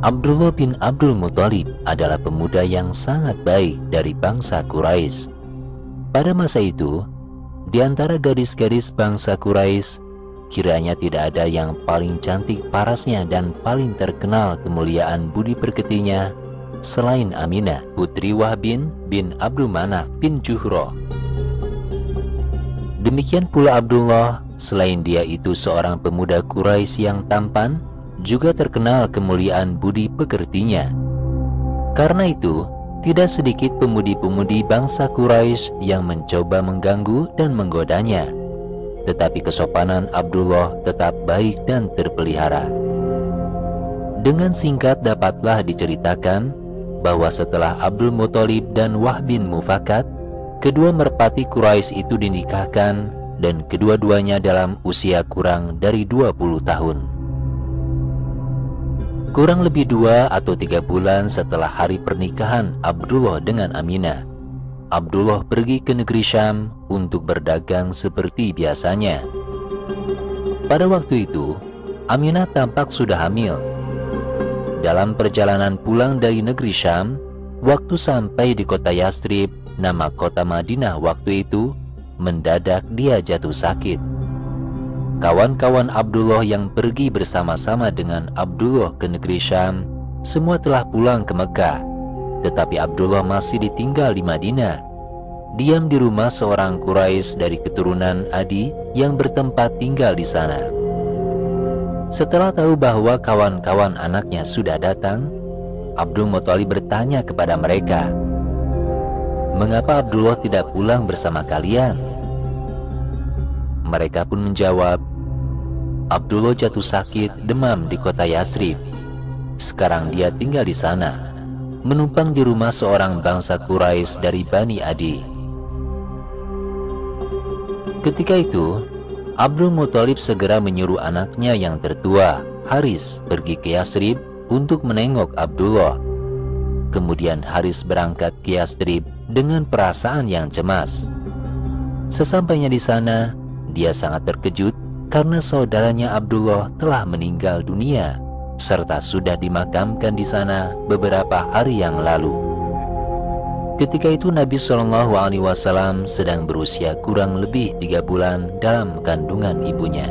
Abdullah bin Abdul Muthalib adalah pemuda yang sangat baik dari bangsa Quraisy. Pada masa itu, di antara gadis-gadis bangsa Quraisy, kiranya tidak ada yang paling cantik parasnya dan paling terkenal kemuliaan budi pekertinya selain Aminah, putri Wahb bin Abdul Manaf bin Juhroh. Demikian pula Abdullah, selain dia itu seorang pemuda Quraisy yang tampan, juga terkenal kemuliaan budi pekertinya. Karena itu, tidak sedikit pemudi-pemudi bangsa Quraisy yang mencoba mengganggu dan menggodanya. Tetapi kesopanan Abdullah tetap baik dan terpelihara. Dengan singkat dapatlah diceritakan bahwa setelah Abdul Muthalib dan Wahb bin Mufakat, kedua merpati Quraisy itu dinikahkan dan kedua-duanya dalam usia kurang dari 20 tahun. Kurang lebih 2 atau 3 bulan setelah hari pernikahan Abdullah dengan Aminah, Abdullah pergi ke negeri Syam untuk berdagang seperti biasanya. Pada waktu itu, Aminah tampak sudah hamil. Dalam perjalanan pulang dari negeri Syam, waktu sampai di kota Yathrib, nama kota Madinah waktu itu, mendadak dia jatuh sakit. Kawan-kawan Abdullah yang pergi bersama-sama dengan Abdullah ke negeri Syam, semua telah pulang ke Mekah. Tetapi Abdullah masih ditinggal di Madinah, diam di rumah seorang Quraisy dari keturunan Adi yang bertempat tinggal di sana. Setelah tahu bahwa kawan-kawan anaknya sudah datang, Abdul Muthalib bertanya kepada mereka, "Mengapa Abdullah tidak pulang bersama kalian?" Mereka pun menjawab, "Abdullah jatuh sakit demam di kota Yathrib. Sekarang dia tinggal di sana, menumpang di rumah seorang bangsa Quraisy dari Bani Adi." Ketika itu, Abdul Muthalib segera menyuruh anaknya yang tertua, Haris, pergi ke Yathrib untuk menengok Abdullah. Kemudian Haris berangkat ke Yathrib dengan perasaan yang cemas. Sesampainya di sana, dia sangat terkejut karena saudaranya Abdullah telah meninggal dunia serta sudah dimakamkan di sana beberapa hari yang lalu. Ketika itu Nabi SAW sedang berusia kurang lebih 3 bulan dalam kandungan ibunya.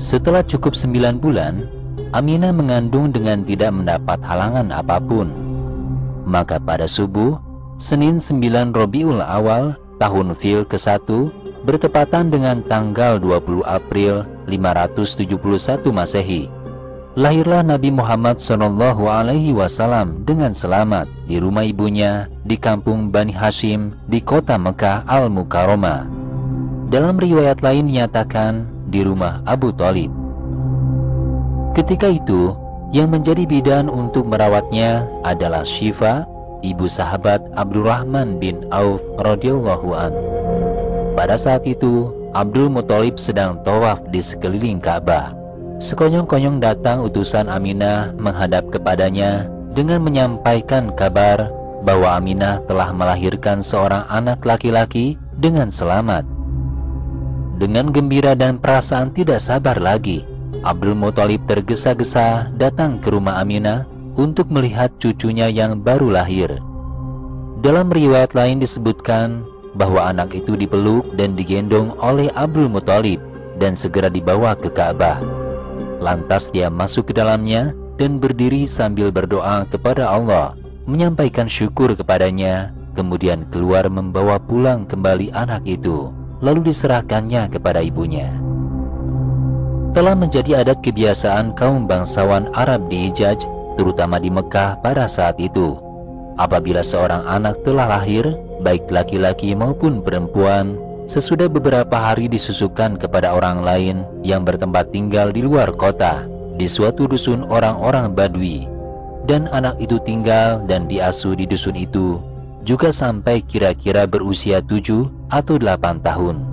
Setelah cukup 9 bulan, Aminah mengandung dengan tidak mendapat halangan apapun. Maka pada subuh, Senin 9 Rabiul Awal, tahun Fil ke-1, bertepatan dengan tanggal 20 April 571 Masehi, lahirlah Nabi Muhammad SAW dengan selamat di rumah ibunya di kampung Bani Hashim di kota Mekah Al-Mukarramah. Dalam riwayat lain dinyatakan di rumah Abu Thalib. Ketika itu, yang menjadi bidan untuk merawatnya adalah Syifa, ibu sahabat Abdurrahman bin Auf radhiyallahu an. Pada saat itu, Abdul Muthalib sedang tawaf di sekeliling Ka'bah. Sekonyong-konyong datang utusan Aminah menghadap kepadanya dengan menyampaikan kabar bahwa Aminah telah melahirkan seorang anak laki-laki dengan selamat. Dengan gembira dan perasaan tidak sabar lagi, Abdul Muthalib tergesa-gesa datang ke rumah Aminah untuk melihat cucunya yang baru lahir. Dalam riwayat lain disebutkan bahwa anak itu dipeluk dan digendong oleh Abdul Muthalib dan segera dibawa ke Ka'bah. Lantas dia masuk ke dalamnya dan berdiri sambil berdoa kepada Allah, menyampaikan syukur kepadanya, kemudian keluar membawa pulang kembali anak itu, lalu diserahkannya kepada ibunya. Telah menjadi adat kebiasaan kaum bangsawan Arab di Hijaz, terutama di Mekah pada saat itu. Apabila seorang anak telah lahir, baik laki-laki maupun perempuan, sesudah beberapa hari disusukan kepada orang lain yang bertempat tinggal di luar kota, di suatu dusun orang-orang Badui. Dan anak itu tinggal dan diasuh di dusun itu, juga sampai kira-kira berusia 7 atau 8 tahun.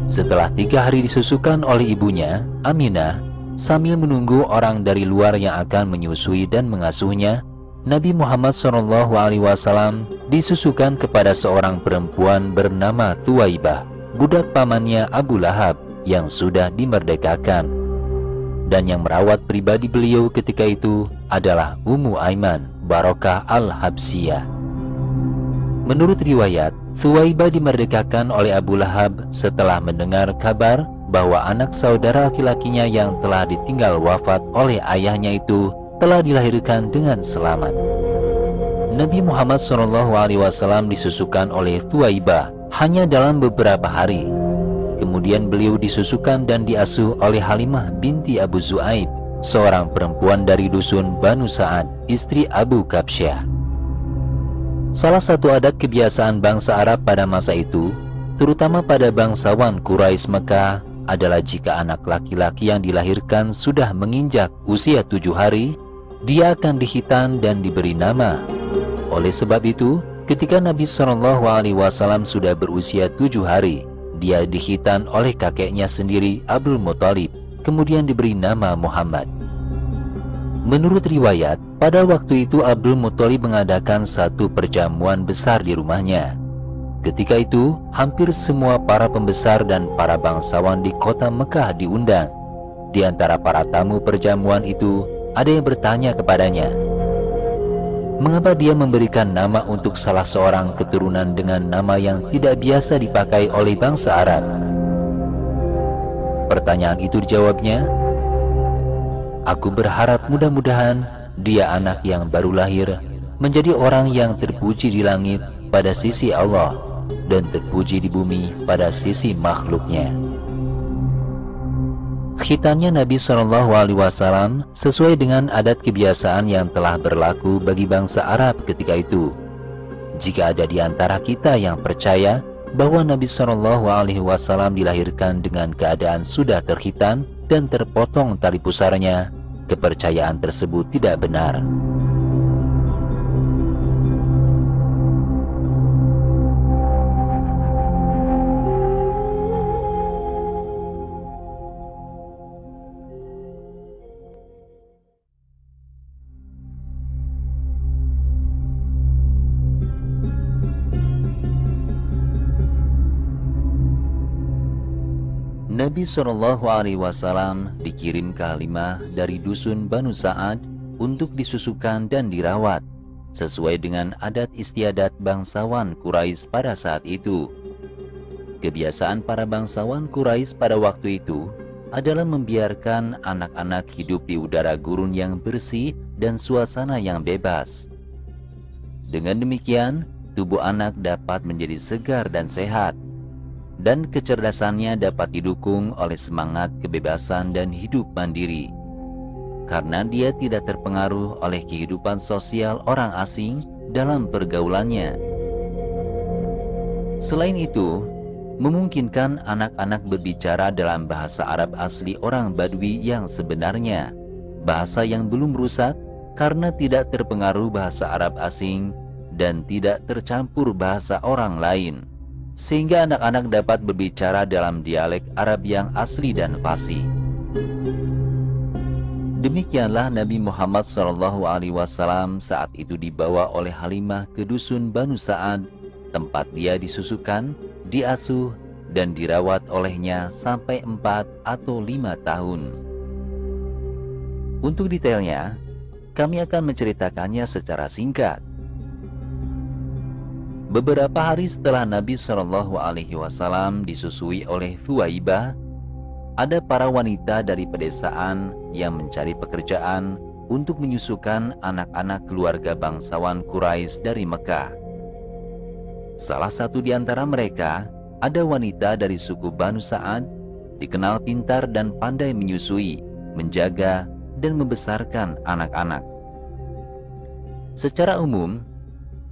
Setelah 3 hari disusukan oleh ibunya, Aminah, sambil menunggu orang dari luar yang akan menyusui dan mengasuhnya, Nabi Muhammad SAW disusukan kepada seorang perempuan bernama Thuwaibah, budak pamannya Abu Lahab yang sudah dimerdekakan. Dan yang merawat pribadi beliau ketika itu adalah Ummu Aiman Barokah Al-Habsiyah. Menurut riwayat, Thuwaibah dimerdekakan oleh Abu Lahab setelah mendengar kabar bahwa anak saudara laki-lakinya yang telah ditinggal wafat oleh ayahnya itu telah dilahirkan dengan selamat. Nabi Muhammad SAW disusukan oleh Thuwaibah hanya dalam beberapa hari. Kemudian beliau disusukan dan diasuh oleh Halimah binti Abu Zu'aib, seorang perempuan dari dusun Banu Sa'ad, istri Abu Kabsyah. Salah satu adat kebiasaan bangsa Arab pada masa itu, terutama pada bangsawan Quraisy Mekah, adalah jika anak laki-laki yang dilahirkan sudah menginjak usia 7 hari, dia akan dihitan dan diberi nama. Oleh sebab itu, ketika Nabi SAW sudah berusia 7 hari, dia dihitan oleh kakeknya sendiri Abdul Muthalib, kemudian diberi nama Muhammad. Menurut riwayat, pada waktu itu Abdul Muthalib mengadakan satu perjamuan besar di rumahnya. Ketika itu, hampir semua para pembesar dan para bangsawan di kota Mekah diundang. Di antara para tamu perjamuan itu, ada yang bertanya kepadanya, mengapa dia memberikan nama untuk salah seorang keturunan dengan nama yang tidak biasa dipakai oleh bangsa Arab? Pertanyaan itu dijawabnya, aku berharap mudah-mudahan dia anak yang baru lahir menjadi orang yang terpuji di langit pada sisi Allah dan terpuji di bumi pada sisi makhluknya. Khitannya Nabi SAW sesuai dengan adat kebiasaan yang telah berlaku bagi bangsa Arab ketika itu. Jika ada di antara kita yang percaya bahwa Nabi SAW dilahirkan dengan keadaan sudah terkhitan dan terpotong tali pusarnya, kepercayaan tersebut tidak benar. Nabi SAW dikirim ke Halimah dari dusun Banu Sa'ad untuk disusukan dan dirawat sesuai dengan adat istiadat bangsawan Quraisy pada saat itu. Kebiasaan para bangsawan Quraisy pada waktu itu adalah membiarkan anak-anak hidup di udara gurun yang bersih dan suasana yang bebas. Dengan demikian, tubuh anak dapat menjadi segar dan sehat, dan kecerdasannya dapat didukung oleh semangat kebebasan dan hidup mandiri, karena dia tidak terpengaruh oleh kehidupan sosial orang asing dalam pergaulannya. Selain itu, memungkinkan anak-anak berbicara dalam bahasa Arab asli orang Badui yang sebenarnya, bahasa yang belum rusak karena tidak terpengaruh bahasa Arab asing dan tidak tercampur bahasa orang lain, sehingga anak-anak dapat berbicara dalam dialek Arab yang asli dan fasih. Demikianlah Nabi Muhammad SAW saat itu dibawa oleh Halimah ke dusun Banu Sa'ad, tempat dia disusukan, diasuh, dan dirawat olehnya sampai 4 atau 5 tahun. Untuk detailnya, kami akan menceritakannya secara singkat. Beberapa hari setelah Nabi SAW disusui oleh Thuwaibah, ada para wanita dari pedesaan yang mencari pekerjaan untuk menyusukan anak-anak keluarga bangsawan Quraisy dari Mekah. Salah satu di antara mereka ada wanita dari suku Banu Sa'ad, dikenal pintar dan pandai menyusui, menjaga, dan membesarkan anak-anak. Secara umum,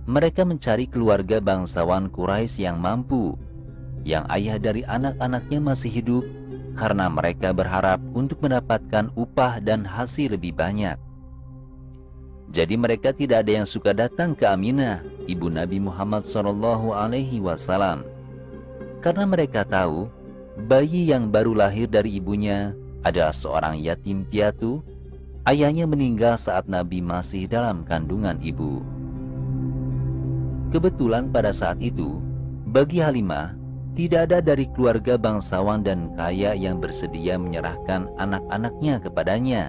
mereka mencari keluarga bangsawan Quraisy yang mampu, yang ayah dari anak-anaknya masih hidup, karena mereka berharap untuk mendapatkan upah dan hasil lebih banyak. Jadi mereka tidak ada yang suka datang ke Aminah, ibu Nabi Muhammad SAW, karena mereka tahu bayi yang baru lahir dari ibunya adalah seorang yatim piatu. Ayahnya meninggal saat Nabi masih dalam kandungan ibu. Kebetulan pada saat itu, bagi Halimah, tidak ada dari keluarga bangsawan dan kaya yang bersedia menyerahkan anak-anaknya kepadanya,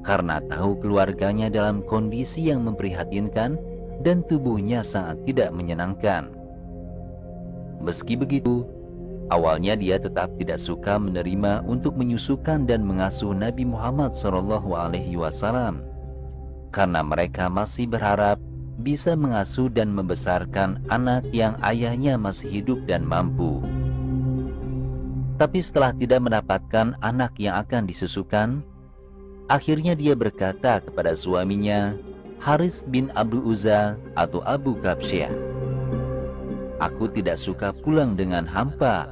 karena tahu keluarganya dalam kondisi yang memprihatinkan dan tubuhnya sangat tidak menyenangkan. Meski begitu, awalnya dia tetap tidak suka menerima untuk menyusukan dan mengasuh Nabi Muhammad SAW, karena mereka masih berharap bisa mengasuh dan membesarkan anak yang ayahnya masih hidup dan mampu. Tapi setelah tidak mendapatkan anak yang akan disusukan, akhirnya dia berkata kepada suaminya, Haris bin Abdul Uzza atau Abu Kabsyah, "Aku tidak suka pulang dengan hampa,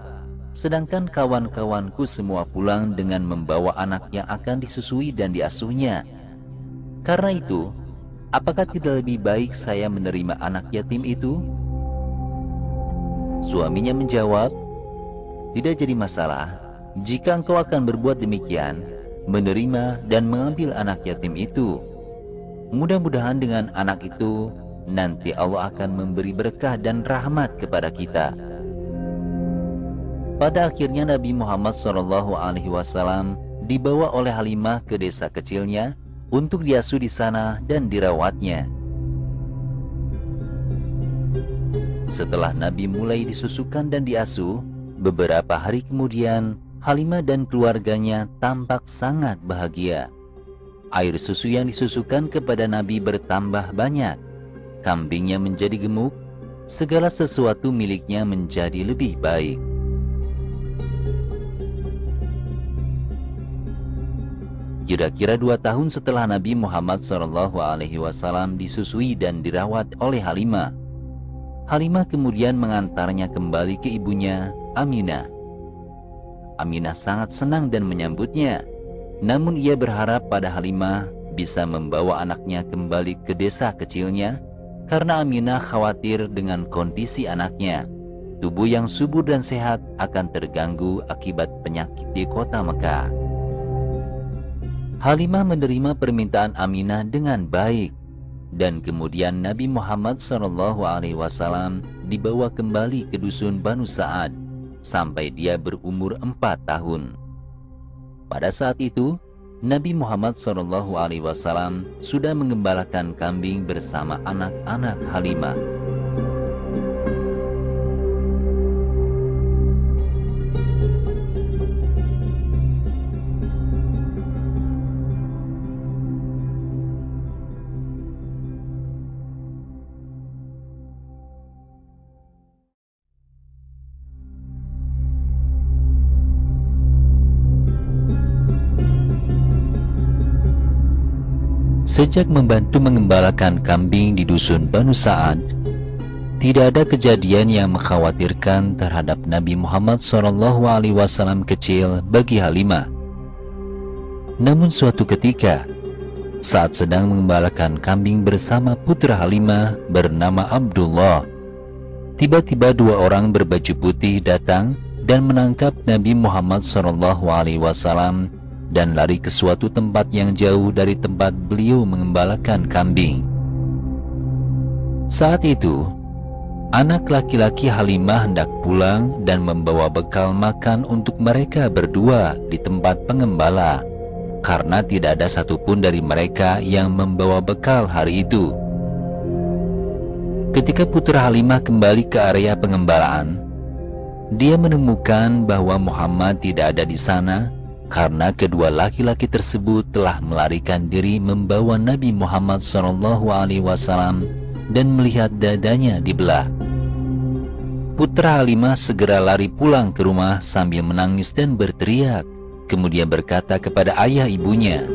sedangkan kawan-kawanku semua pulang dengan membawa anak yang akan disusui dan diasuhnya. Karena itu, apakah tidak lebih baik saya menerima anak yatim itu?" Suaminya menjawab, "Tidak jadi masalah jika engkau akan berbuat demikian, menerima dan mengambil anak yatim itu. Mudah-mudahan dengan anak itu nanti Allah akan memberi berkah dan rahmat kepada kita." Pada akhirnya Nabi Muhammad SAW dibawa oleh Halimah ke desa kecilnya untuk diasuh di sana dan dirawatnya. Setelah Nabi mulai disusukan dan diasuh, beberapa hari kemudian Halimah dan keluarganya tampak sangat bahagia. Air susu yang disusukan kepada Nabi bertambah banyak, kambingnya menjadi gemuk, segala sesuatu miliknya menjadi lebih baik. Kira-kira 2 tahun setelah Nabi Muhammad SAW disusui dan dirawat oleh Halimah, Halimah kemudian mengantarnya kembali ke ibunya, Aminah. Aminah sangat senang dan menyambutnya, namun ia berharap pada Halimah bisa membawa anaknya kembali ke desa kecilnya, karena Aminah khawatir dengan kondisi anaknya. Tubuh yang subur dan sehat akan terganggu akibat penyakit di kota Mekah. Halimah menerima permintaan Aminah dengan baik, dan kemudian Nabi Muhammad SAW dibawa kembali ke dusun Banu Sa'ad sampai dia berumur 4 tahun. Pada saat itu, Nabi Muhammad SAW sudah mengembalakan kambing bersama anak-anak Halimah. Sejak membantu mengembalakan kambing di dusun Banu Sa'ad, tidak ada kejadian yang mengkhawatirkan terhadap Nabi Muhammad SAW kecil bagi Halimah. Namun suatu ketika, saat sedang mengembalakan kambing bersama putra Halimah bernama Abdullah, tiba-tiba 2 orang berbaju putih datang dan menangkap Nabi Muhammad SAW dan lari ke suatu tempat yang jauh dari tempat beliau mengembalakan kambing. Saat itu, anak laki-laki Halimah hendak pulang dan membawa bekal makan untuk mereka berdua di tempat pengembala, karena tidak ada satupun dari mereka yang membawa bekal hari itu. Ketika putra Halimah kembali ke area pengembalaan, dia menemukan bahwa Muhammad tidak ada di sana, karena kedua laki-laki tersebut telah melarikan diri membawa Nabi Muhammad SAW dan melihat dadanya dibelah. Putra Halimah segera lari pulang ke rumah sambil menangis dan berteriak, kemudian berkata kepada ayah ibunya,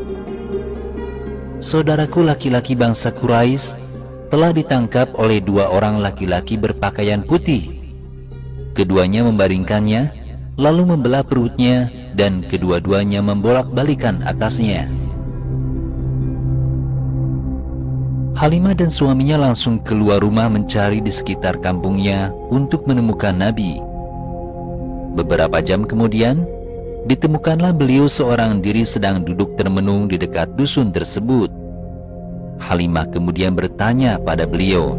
"Saudaraku laki-laki bangsa Quraisy telah ditangkap oleh 2 orang laki-laki berpakaian putih." Keduanya membaringkannya, lalu membelah perutnya, dan kedua-duanya membolak-balikan atasnya. Halimah dan suaminya langsung keluar rumah mencari di sekitar kampungnya untuk menemukan Nabi. Beberapa jam kemudian, ditemukanlah beliau seorang diri sedang duduk termenung di dekat dusun tersebut. Halimah kemudian bertanya pada beliau,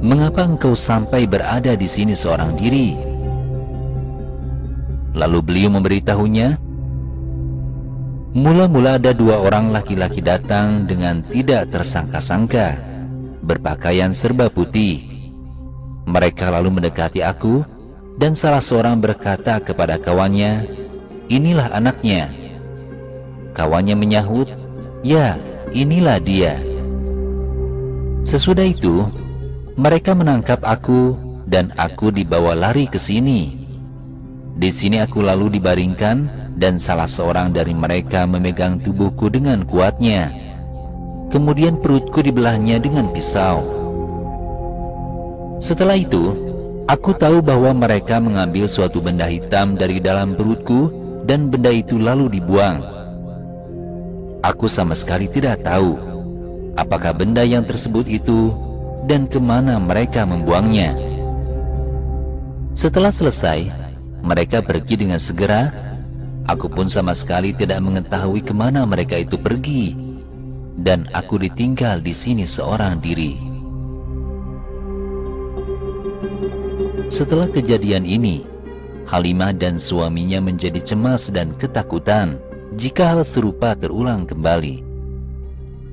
"Mengapa engkau sampai berada di sini seorang diri?" Lalu beliau memberitahunya, "Mula-mula ada dua orang laki-laki datang dengan tidak tersangka-sangka, berpakaian serba putih. Mereka lalu mendekati aku, dan salah seorang berkata kepada kawannya, 'Inilah anaknya.' Kawannya menyahut, 'Ya, inilah dia.' Sesudah itu, mereka menangkap aku dan aku dibawa lari ke sini. Di sini aku lalu dibaringkan dan salah seorang dari mereka memegang tubuhku dengan kuatnya. Kemudian perutku dibelahnya dengan pisau. Setelah itu, aku tahu bahwa mereka mengambil suatu benda hitam dari dalam perutku dan benda itu lalu dibuang. Aku sama sekali tidak tahu apakah benda yang tersebut itu dan kemana mereka membuangnya. Setelah selesai, mereka pergi dengan segera. Aku pun sama sekali tidak mengetahui kemana mereka itu pergi, dan aku ditinggal di sini seorang diri." Setelah kejadian ini, Halimah dan suaminya menjadi cemas dan ketakutan jika hal serupa terulang kembali.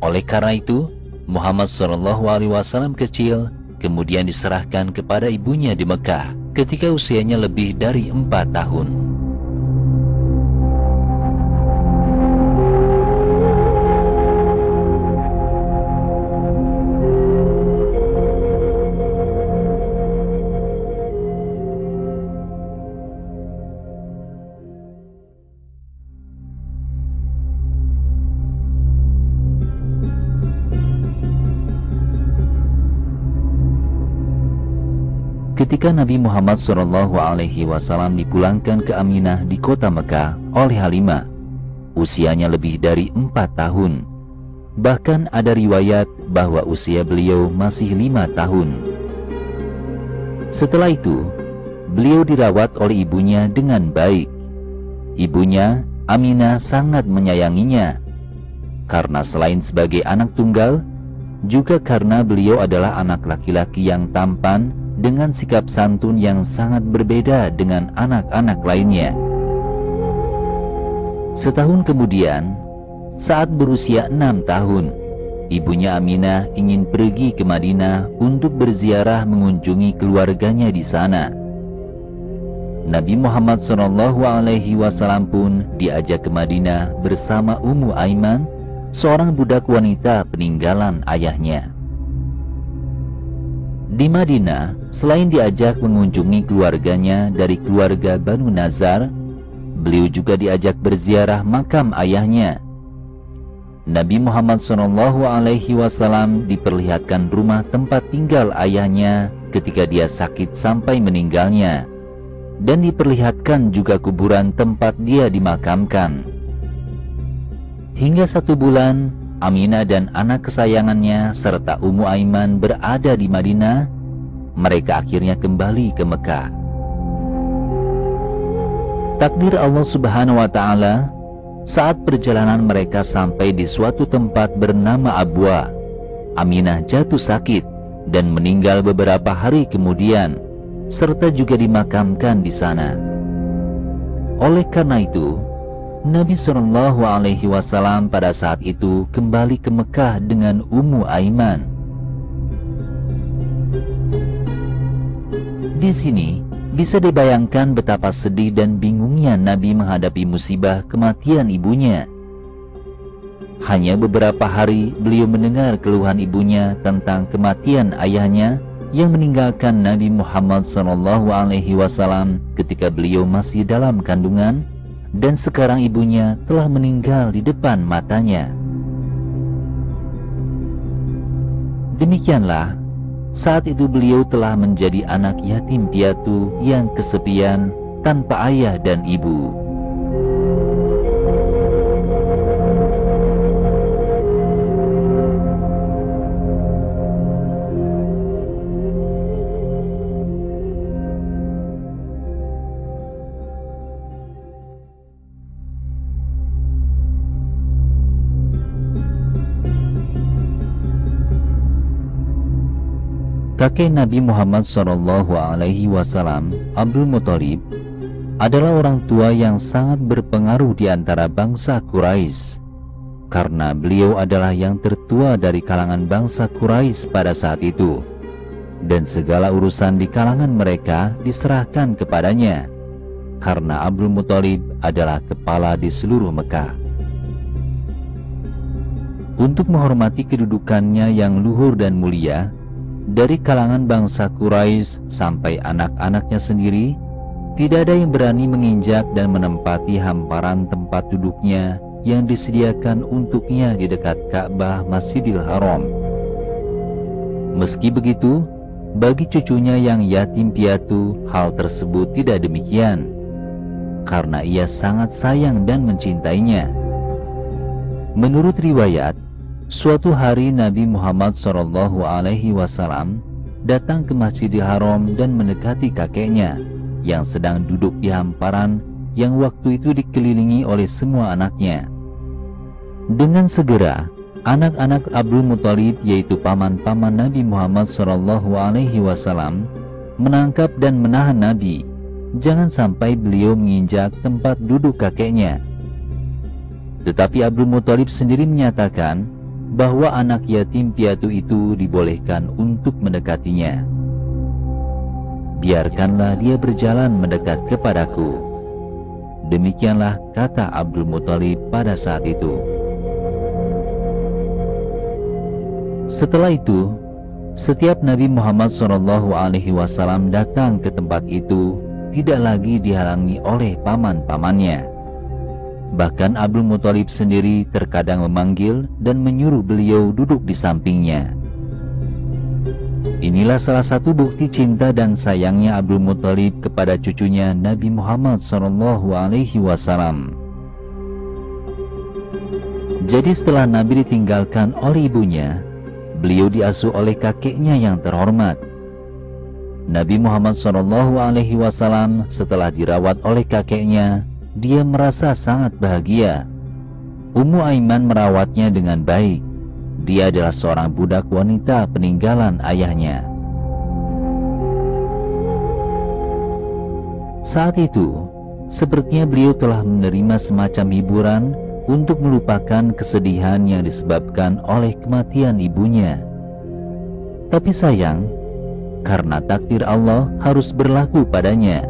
Oleh karena itu, Muhammad SAW kecil kemudian diserahkan kepada ibunya di Mekah ketika usianya lebih dari 4 tahun. Ketika Nabi Muhammad SAW dipulangkan ke Aminah di kota Mekah oleh Halimah, usianya lebih dari 4 tahun. Bahkan ada riwayat bahwa usia beliau masih 5 tahun. Setelah itu, beliau dirawat oleh ibunya dengan baik. Ibunya, Aminah, sangat menyayanginya, karena selain sebagai anak tunggal, juga karena beliau adalah anak laki-laki yang tampan dengan sikap santun yang sangat berbeda dengan anak-anak lainnya. Setahun kemudian, saat berusia 6 tahun, ibunya Aminah ingin pergi ke Madinah untuk berziarah mengunjungi keluarganya di sana. Nabi Muhammad SAW pun diajak ke Madinah bersama Ummu Aiman, seorang budak wanita peninggalan ayahnya. Di Madinah, selain diajak mengunjungi keluarganya dari keluarga Banu Nazar, beliau juga diajak berziarah makam ayahnya. Nabi Muhammad SAW diperlihatkan rumah tempat tinggal ayahnya ketika dia sakit sampai meninggalnya, dan diperlihatkan juga kuburan tempat dia dimakamkan. Hingga 1 bulan, Aminah dan anak kesayangannya serta Ummu Aiman berada di Madinah. Mereka akhirnya kembali ke Mekah. Takdir Allah Subhanahu wa Ta'ala, saat perjalanan mereka sampai di suatu tempat bernama Abwa, Aminah jatuh sakit dan meninggal beberapa hari kemudian, serta juga dimakamkan di sana. Oleh karena itu, Nabi SAW pada saat itu kembali ke Mekah dengan Ummu Aiman. Di sini bisa dibayangkan betapa sedih dan bingungnya Nabi menghadapi musibah kematian ibunya. Hanya beberapa hari beliau mendengar keluhan ibunya tentang kematian ayahnya yang meninggalkan Nabi Muhammad SAW ketika beliau masih dalam kandungan, dan sekarang ibunya telah meninggal di depan matanya. Demikianlah, saat itu beliau telah menjadi anak yatim piatu yang kesepian tanpa ayah dan ibu. Kakek Nabi Muhammad SAW, Abdul Muthalib, adalah orang tua yang sangat berpengaruh di antara bangsa Quraisy, karena beliau adalah yang tertua dari kalangan bangsa Quraisy pada saat itu, dan segala urusan di kalangan mereka diserahkan kepadanya, karena Abdul Muthalib adalah kepala di seluruh Mekah. Untuk menghormati kedudukannya yang luhur dan mulia, dari kalangan bangsa Quraisy sampai anak-anaknya sendiri, tidak ada yang berani menginjak dan menempati hamparan tempat duduknya yang disediakan untuknya di dekat Ka'bah Masjidil Haram. Meski begitu, bagi cucunya yang yatim piatu, hal tersebut tidak demikian, karena ia sangat sayang dan mencintainya. Menurut riwayat, suatu hari Nabi Muhammad SAW datang ke Masjidil Haram dan mendekati kakeknya yang sedang duduk di hamparan yang waktu itu dikelilingi oleh semua anaknya. Dengan segera, anak-anak Abdul Muthalib, yaitu paman-paman Nabi Muhammad SAW, menangkap dan menahan Nabi, jangan sampai beliau menginjak tempat duduk kakeknya. Tetapi Abdul Muthalib sendiri menyatakan bahwa anak yatim piatu itu dibolehkan untuk mendekatinya. Biarkanlah dia berjalan mendekat kepadaku. Demikianlah kata Abdul Muthalib pada saat itu. Setelah itu, setiap Nabi Muhammad SAW datang ke tempat itu tidak lagi dihalangi oleh paman-pamannya. Bahkan Abdul Muthalib sendiri terkadang memanggil dan menyuruh beliau duduk di sampingnya. Inilah salah satu bukti cinta dan sayangnya Abdul Muthalib kepada cucunya Nabi Muhammad SAW. Jadi setelah Nabi ditinggalkan oleh ibunya, beliau diasuh oleh kakeknya yang terhormat. Nabi Muhammad SAW setelah dirawat oleh kakeknya, dia merasa sangat bahagia. Ummu Aiman merawatnya dengan baik. Dia adalah seorang budak wanita peninggalan ayahnya. Saat itu, sepertinya beliau telah menerima semacam hiburan untuk melupakan kesedihan yang disebabkan oleh kematian ibunya. Tapi sayang, karena takdir Allah harus berlaku padanya,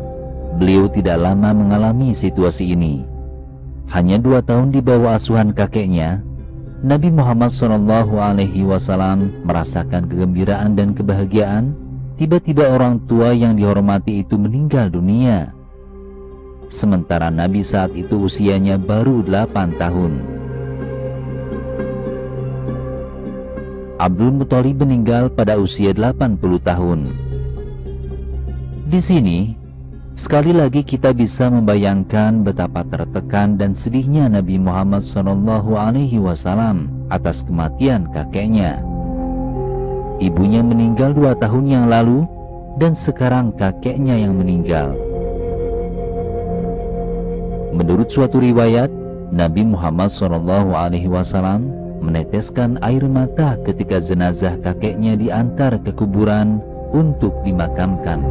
beliau tidak lama mengalami situasi ini. Hanya 2 tahun di bawah asuhan kakeknya, Nabi Muhammad SAW merasakan kegembiraan dan kebahagiaan. Tiba-tiba orang tua yang dihormati itu meninggal dunia. Sementara Nabi saat itu usianya baru 8 tahun. Abdul Muthalib meninggal pada usia 80 tahun. Di sini, sekali lagi kita bisa membayangkan betapa tertekan dan sedihnya Nabi Muhammad SAW atas kematian kakeknya. Ibunya meninggal 2 tahun yang lalu, dan sekarang kakeknya yang meninggal. Menurut suatu riwayat, Nabi Muhammad SAW meneteskan air mata ketika jenazah kakeknya diantar ke kuburan untuk dimakamkan.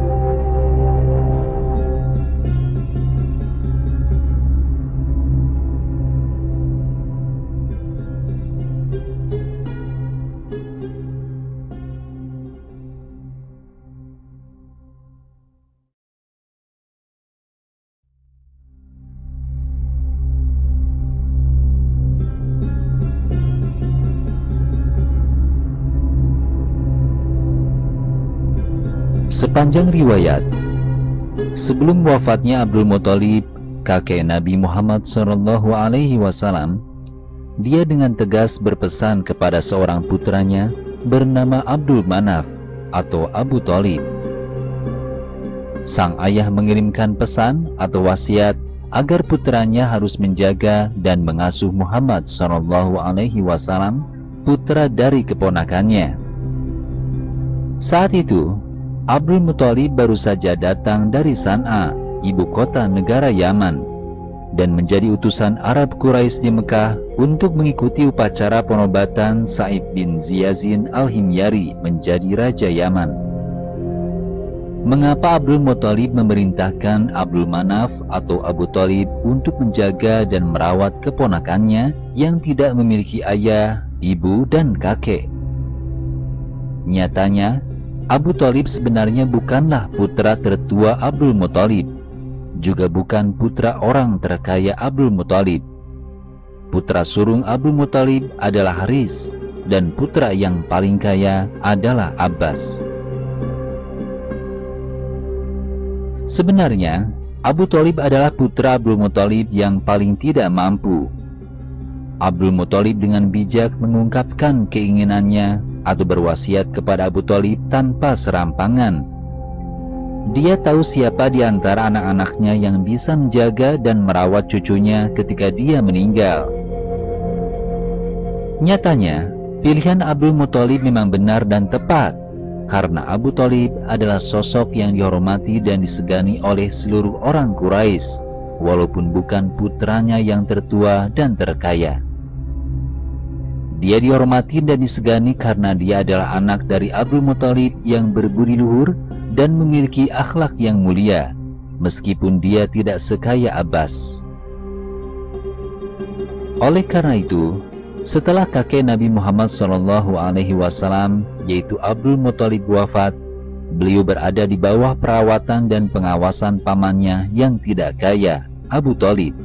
Sepanjang riwayat, sebelum wafatnya Abdul Muthalib, kakek Nabi Muhammad SAW, dia dengan tegas berpesan kepada seorang putranya bernama Abdul Manaf atau Abu Thalib. Sang ayah mengirimkan pesan atau wasiat agar putranya harus menjaga dan mengasuh Muhammad SAW, putra dari keponakannya. Saat itu, Abdul Muthalib baru saja datang dari San'a, ibu kota negara Yaman, dan menjadi utusan Arab Quraisy di Mekah untuk mengikuti upacara penobatan Sa'ib bin Ziyazin al-Himyari menjadi Raja Yaman. Mengapa Abdul Muthalib memerintahkan Abdul Manaf atau Abu Thalib untuk menjaga dan merawat keponakannya yang tidak memiliki ayah, ibu, dan kakek? Nyatanya, Abu Thalib sebenarnya bukanlah putra tertua Abdul Muthalib, juga bukan putra orang terkaya Abdul Muthalib. Putra sulung Abdul Muthalib adalah Haris, dan putra yang paling kaya adalah Abbas. Sebenarnya, Abu Thalib adalah putra Abdul Muthalib yang paling tidak mampu. Abdul Muthalib dengan bijak mengungkapkan keinginannya atau berwasiat kepada Abu Thalib tanpa serampangan. Dia tahu siapa di antara anak-anaknya yang bisa menjaga dan merawat cucunya ketika dia meninggal. Nyatanya, pilihan Abdul Muthalib memang benar dan tepat, karena Abu Thalib adalah sosok yang dihormati dan disegani oleh seluruh orang Quraisy, walaupun bukan putranya yang tertua dan terkaya. Dia dihormati dan disegani karena dia adalah anak dari Abdul Muthalib yang berbudi luhur dan memiliki akhlak yang mulia, meskipun dia tidak sekaya Abbas. Oleh karena itu, setelah kakek Nabi Muhammad SAW, yaitu Abdul Muthalib wafat, beliau berada di bawah perawatan dan pengawasan pamannya yang tidak kaya, Abu Thalib.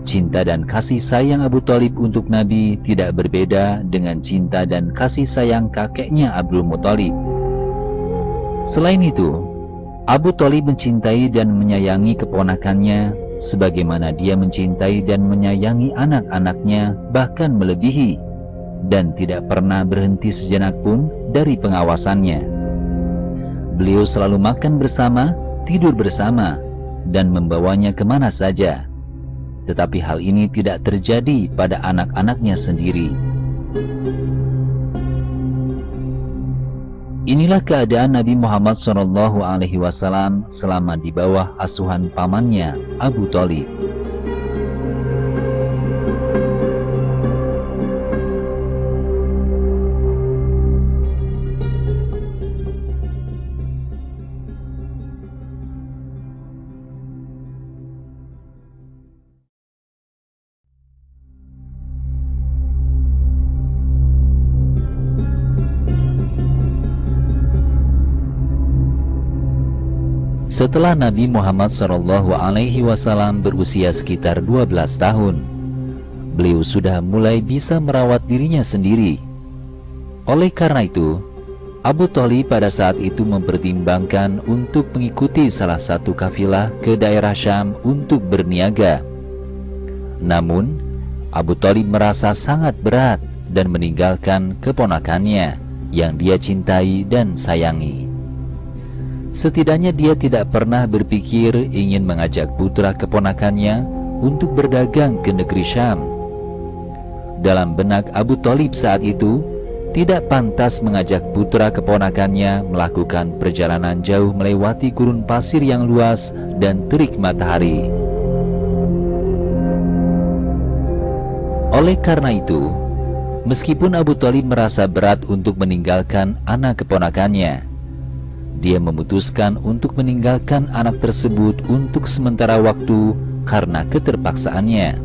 Cinta dan kasih sayang Abu Thalib untuk Nabi tidak berbeda dengan cinta dan kasih sayang kakeknya Abdul Muthalib. Selain itu, Abu Thalib mencintai dan menyayangi keponakannya sebagaimana dia mencintai dan menyayangi anak-anaknya, bahkan melebihi, dan tidak pernah berhenti sejenak pun dari pengawasannya. Beliau selalu makan bersama, tidur bersama, dan membawanya kemana saja. Tetapi hal ini tidak terjadi pada anak-anaknya sendiri. Inilah keadaan Nabi Muhammad SAW selama di bawah asuhan pamannya, Abu Thalib. Setelah Nabi Muhammad SAW berusia sekitar 12 tahun, beliau sudah mulai bisa merawat dirinya sendiri. Oleh karena itu, Abu Thalib pada saat itu mempertimbangkan untuk mengikuti salah satu kafilah ke daerah Syam untuk berniaga. Namun, Abu Thalib merasa sangat berat dan meninggalkan keponakannya yang dia cintai dan sayangi. Setidaknya dia tidak pernah berpikir ingin mengajak putra keponakannya untuk berdagang ke negeri Syam. Dalam benak Abu Thalib saat itu, tidak pantas mengajak putra keponakannya melakukan perjalanan jauh melewati gurun pasir yang luas dan terik matahari. Oleh karena itu, meskipun Abu Thalib merasa berat untuk meninggalkan anak keponakannya, dia memutuskan untuk meninggalkan anak tersebut untuk sementara waktu karena keterpaksaannya.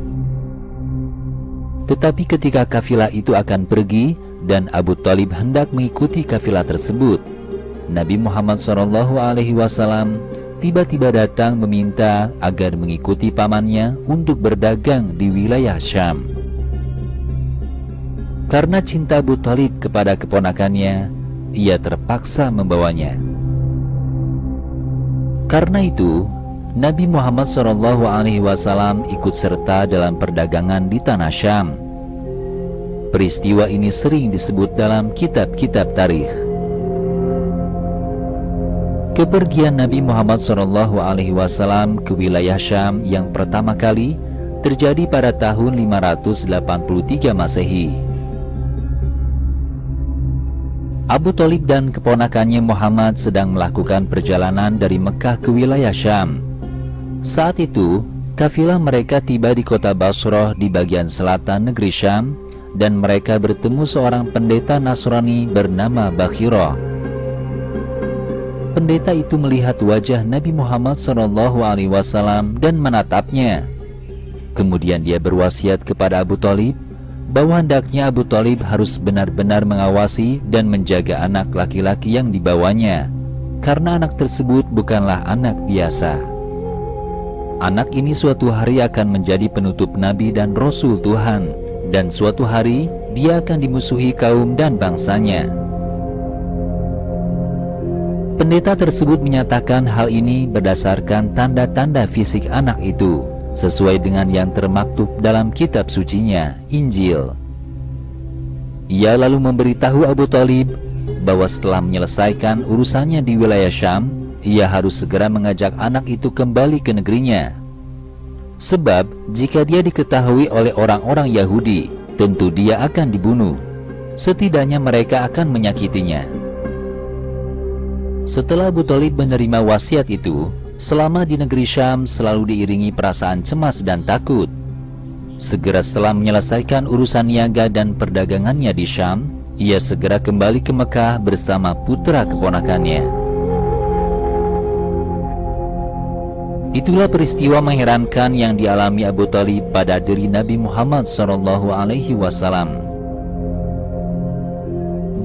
Tetapi ketika kafilah itu akan pergi dan Abu Thalib hendak mengikuti kafilah tersebut, Nabi Muhammad SAW tiba-tiba datang meminta agar mengikuti pamannya untuk berdagang di wilayah Syam. Karena cinta Abu Thalib kepada keponakannya, ia terpaksa membawanya. Karena itu, Nabi Muhammad SAW ikut serta dalam perdagangan di tanah Syam. Peristiwa ini sering disebut dalam kitab-kitab tarikh. Kepergian Nabi Muhammad SAW ke wilayah Syam yang pertama kali terjadi pada tahun 583 Masehi. Abu Thalib dan keponakannya Muhammad sedang melakukan perjalanan dari Mekah ke wilayah Syam. Saat itu, kafilah mereka tiba di kota Basrah di bagian selatan negeri Syam, dan mereka bertemu seorang pendeta Nasrani bernama Bakhirah. pendeta itu melihat wajah Nabi Muhammad SAW dan menatapnya. Kemudian dia berwasiat kepada Abu Thalib bahwa hendaknya Abu Thalib harus benar-benar mengawasi dan menjaga anak laki-laki yang dibawanya, karena anak tersebut bukanlah anak biasa. Anak ini suatu hari akan menjadi penutup Nabi dan Rasul Tuhan, dan suatu hari dia akan dimusuhi kaum dan bangsanya. Pendeta tersebut menyatakan hal ini berdasarkan tanda-tanda fisik anak itu, sesuai dengan yang termaktub dalam kitab sucinya, Injil. Ia lalu memberitahu Abu Thalib bahwa setelah menyelesaikan urusannya di wilayah Syam, ia harus segera mengajak anak itu kembali ke negerinya. Sebab jika dia diketahui oleh orang-orang Yahudi, tentu dia akan dibunuh. Setidaknya mereka akan menyakitinya. Setelah Abu Thalib menerima wasiat itu, selama di negeri Syam selalu diiringi perasaan cemas dan takut. Segera setelah menyelesaikan urusan niaga dan perdagangannya di Syam, ia segera kembali ke Mekah bersama putra keponakannya. Itulah peristiwa mengherankan yang dialami Abu Thalib pada diri Nabi Muhammad SAW.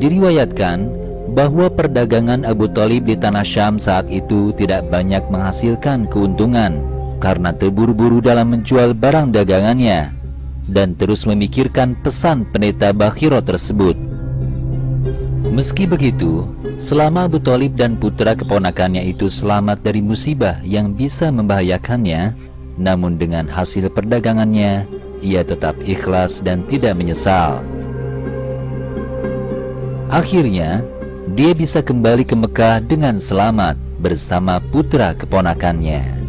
Diriwayatkan bahwa perdagangan Abu Thalib di tanah Syam saat itu tidak banyak menghasilkan keuntungan karena terburu-buru dalam menjual barang dagangannya dan terus memikirkan pesan pendeta Bakhira tersebut. Meski begitu, selama Abu Thalib dan putra keponakannya itu selamat dari musibah yang bisa membahayakannya, namun dengan hasil perdagangannya, ia tetap ikhlas dan tidak menyesal. Akhirnya, dia bisa kembali ke Mekah dengan selamat bersama putra keponakannya.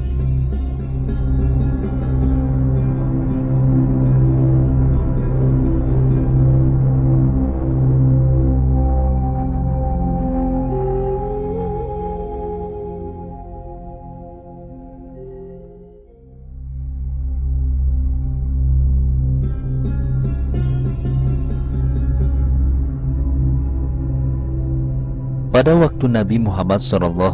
Pada waktu Nabi Muhammad SAW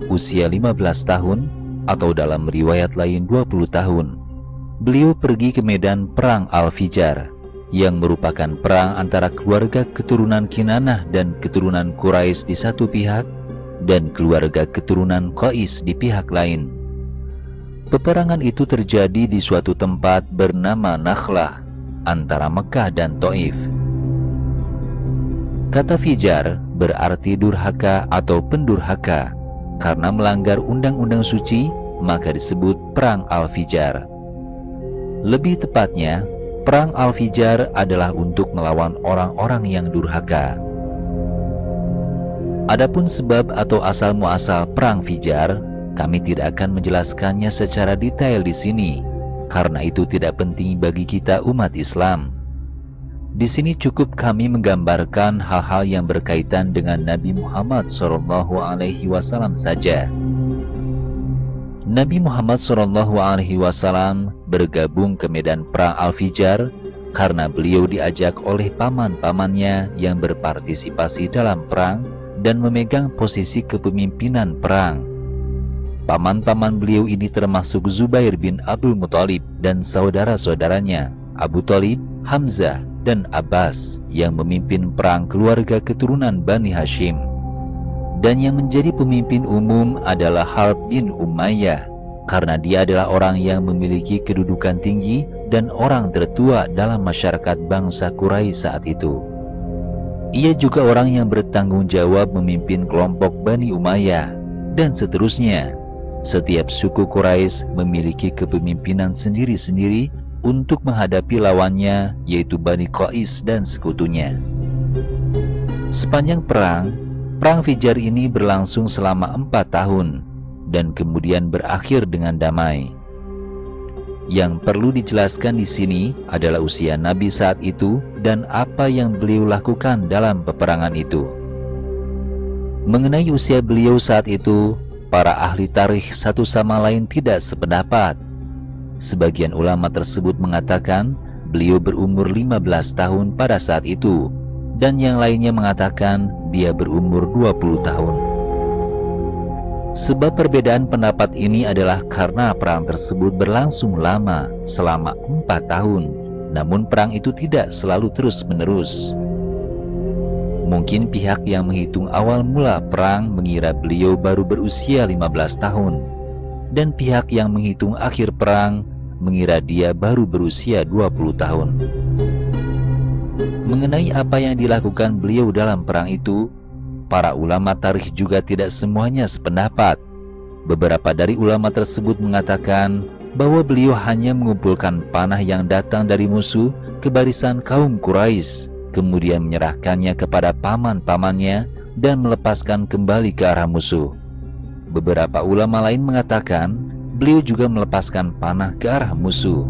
usia 15 tahun atau dalam riwayat lain 20 tahun, beliau pergi ke medan perang Al-Fijar yang merupakan perang antara keluarga keturunan Kinanah dan keturunan Quraisy di satu pihak dan keluarga keturunan Qais di pihak lain. Peperangan itu terjadi di suatu tempat bernama Nakhlah antara Mekah dan Taif. Kata Fijar berarti durhaka atau pendurhaka. Karena melanggar undang-undang suci, maka disebut Perang Al-Fijar. Lebih tepatnya, Perang Al-Fijar adalah untuk melawan orang-orang yang durhaka. Adapun sebab atau asal-muasal Perang Fijar, kami tidak akan menjelaskannya secara detail di sini, karena itu tidak penting bagi kita umat Islam. Di sini cukup kami menggambarkan hal-hal yang berkaitan dengan Nabi Muhammad SAW saja. Nabi Muhammad SAW bergabung ke medan perang Al-Fijar karena beliau diajak oleh paman-pamannya yang berpartisipasi dalam perang dan memegang posisi kepemimpinan perang. Paman-paman beliau ini termasuk Zubair bin Abdul Muthalib dan saudara-saudaranya Abu Thalib, Hamzah, dan Abbas yang memimpin perang keluarga keturunan Bani Hashim. Dan yang menjadi pemimpin umum adalah Harb bin Umayyah, karena dia adalah orang yang memiliki kedudukan tinggi dan orang tertua dalam masyarakat bangsa Quraisy saat itu. Ia juga orang yang bertanggung jawab memimpin kelompok Bani Umayyah, dan seterusnya. Setiap suku Quraisy memiliki kepemimpinan sendiri-sendiri untuk menghadapi lawannya, yaitu Bani Qais dan sekutunya. Sepanjang perang Fijar ini berlangsung selama 4 tahun dan kemudian berakhir dengan damai. Yang perlu dijelaskan di sini adalah usia Nabi saat itu dan apa yang beliau lakukan dalam peperangan itu. Mengenai usia beliau saat itu, para ahli tarikh satu sama lain tidak sependapat. Sebagian ulama tersebut mengatakan beliau berumur 15 tahun pada saat itu, dan yang lainnya mengatakan dia berumur 20 tahun. Sebab perbedaan pendapat ini adalah karena perang tersebut berlangsung lama, selama 4 tahun. Namun perang itu tidak selalu terus-menerus. Mungkin pihak yang menghitung awal mula perang mengira beliau baru berusia 15 tahun. Dan pihak yang menghitung akhir perang mengira dia baru berusia 20 tahun. Mengenai apa yang dilakukan beliau dalam perang itu, para ulama tarikh juga tidak semuanya sependapat. Beberapa dari ulama tersebut mengatakan bahwa beliau hanya mengumpulkan panah yang datang dari musuh ke barisan kaum Quraisy, kemudian menyerahkannya kepada paman-pamannya dan melepaskan kembali ke arah musuh. Beberapa ulama lain mengatakan beliau juga melepaskan panah ke arah musuh.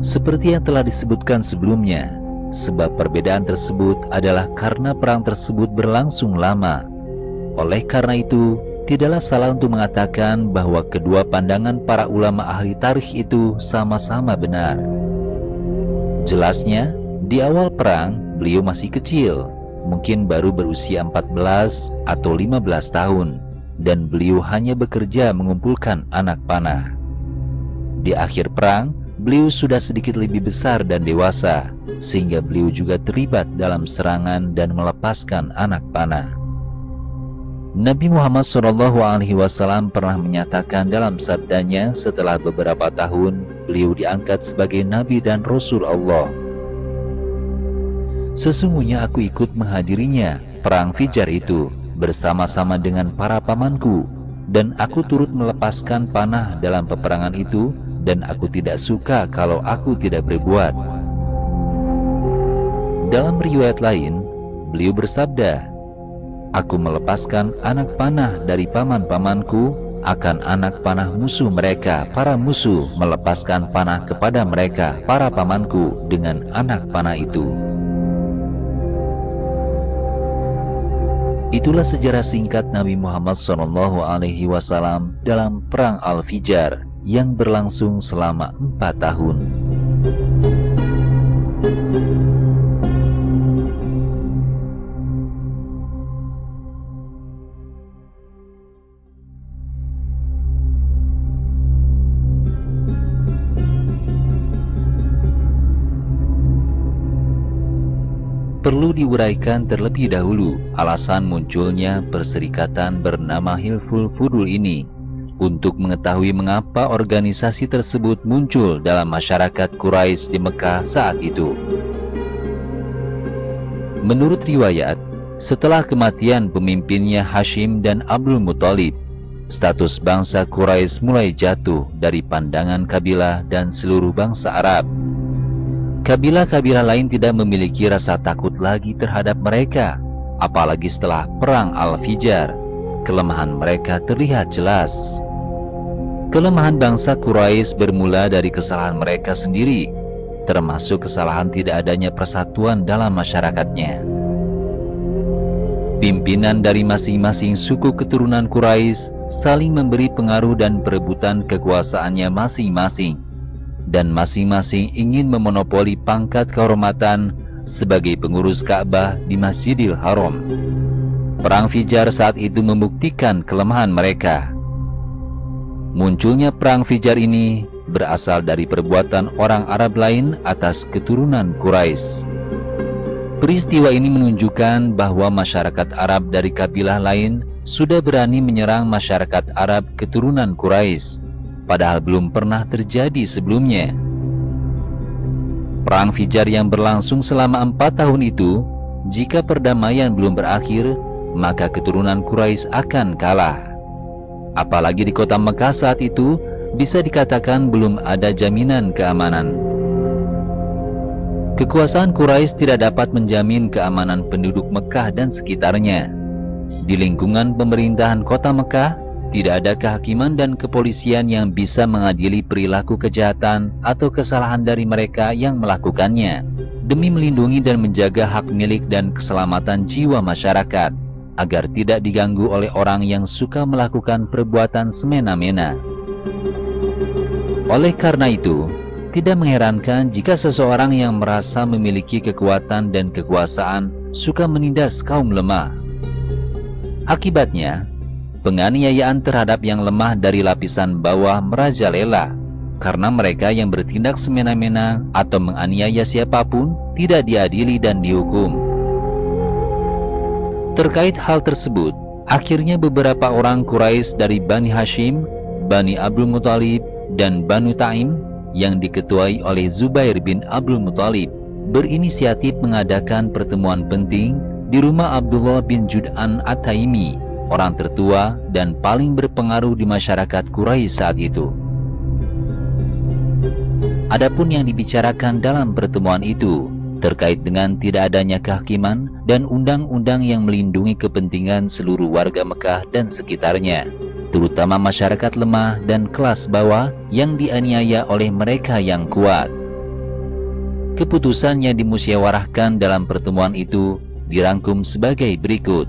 Seperti yang telah disebutkan sebelumnya, sebab perbedaan tersebut adalah karena perang tersebut berlangsung lama. Oleh karena itu, tidaklah salah untuk mengatakan bahwa kedua pandangan para ulama ahli tarikh itu sama-sama benar. Jelasnya, di awal perang, beliau masih kecil, mungkin baru berusia 14 atau 15 tahun, dan beliau hanya bekerja mengumpulkan anak panah. Di akhir perang, beliau sudah sedikit lebih besar dan dewasa, sehingga beliau juga terlibat dalam serangan dan melepaskan anak panah. Nabi Muhammad SAW pernah menyatakan dalam sabdanya setelah beberapa tahun beliau diangkat sebagai Nabi dan Rasul Allah, "Sesungguhnya aku ikut menghadirinya, perang Fijar itu, bersama-sama dengan para pamanku, dan aku turut melepaskan panah dalam peperangan itu, dan aku tidak suka kalau aku tidak berbuat." Dalam riwayat lain, beliau bersabda, "Aku melepaskan anak panah dari paman-pamanku akan anak panah musuh mereka. Para musuh melepaskan panah kepada mereka, para pamanku, dengan anak panah itu." Itulah sejarah singkat Nabi Muhammad SAW dalam Perang Al-Fijar yang berlangsung selama 4 tahun. Perlu diuraikan terlebih dahulu alasan munculnya perserikatan bernama Hilful Fudul ini. Untuk mengetahui mengapa organisasi tersebut muncul dalam masyarakat Quraisy di Mekah saat itu. Menurut riwayat, setelah kematian pemimpinnya Hashim dan Abdul Muthalib, status bangsa Quraisy mulai jatuh dari pandangan kabilah dan seluruh bangsa Arab. Kabilah-kabilah lain tidak memiliki rasa takut lagi terhadap mereka, apalagi setelah Perang Al-Fijar. Kelemahan mereka terlihat jelas. Kelemahan bangsa Quraisy bermula dari kesalahan mereka sendiri, termasuk kesalahan tidak adanya persatuan dalam masyarakatnya. Pimpinan dari masing-masing suku keturunan Quraisy saling memberi pengaruh dan perebutan kekuasaannya masing-masing, dan masing-masing ingin memonopoli pangkat kehormatan sebagai pengurus Ka'bah di Masjidil Haram. Perang Fijar saat itu membuktikan kelemahan mereka. Munculnya Perang Fijar ini berasal dari perbuatan orang Arab lain atas keturunan Quraisy. Peristiwa ini menunjukkan bahwa masyarakat Arab dari kabilah lain sudah berani menyerang masyarakat Arab keturunan Quraisy, padahal belum pernah terjadi sebelumnya. Perang Fijar yang berlangsung selama 4 tahun itu, jika perdamaian belum berakhir, maka keturunan Quraisy akan kalah. Apalagi di kota Mekah saat itu, bisa dikatakan belum ada jaminan keamanan. Kekuasaan Quraisy tidak dapat menjamin keamanan penduduk Mekah dan sekitarnya. Di lingkungan pemerintahan kota Mekah, tidak ada kehakiman dan kepolisian yang bisa mengadili perilaku kejahatan atau kesalahan dari mereka yang melakukannya, demi melindungi dan menjaga hak milik dan keselamatan jiwa masyarakat, agar tidak diganggu oleh orang yang suka melakukan perbuatan semena-mena. Oleh karena itu, tidak mengherankan jika seseorang yang merasa memiliki kekuatan dan kekuasaan suka menindas kaum lemah. Akibatnya, Penganiayaan terhadap yang lemah dari lapisan bawah merajalela, karena mereka yang bertindak semena-mena atau menganiaya siapapun tidak diadili dan dihukum. Terkait hal tersebut, akhirnya beberapa orang Quraisy dari Bani Hashim, Bani Abdul Muthalib, dan Banu Taim yang diketuai oleh Zubair bin Abdul Muthalib berinisiatif mengadakan pertemuan penting di rumah Abdullah bin Jud'an At-Taimi, orang tertua dan paling berpengaruh di masyarakat Quraisy saat itu. Adapun yang dibicarakan dalam pertemuan itu terkait dengan tidak adanya kehakiman dan undang-undang yang melindungi kepentingan seluruh warga Mekah dan sekitarnya, terutama masyarakat lemah dan kelas bawah yang dianiaya oleh mereka yang kuat. Keputusan yang dimusyawarahkan dalam pertemuan itu dirangkum sebagai berikut.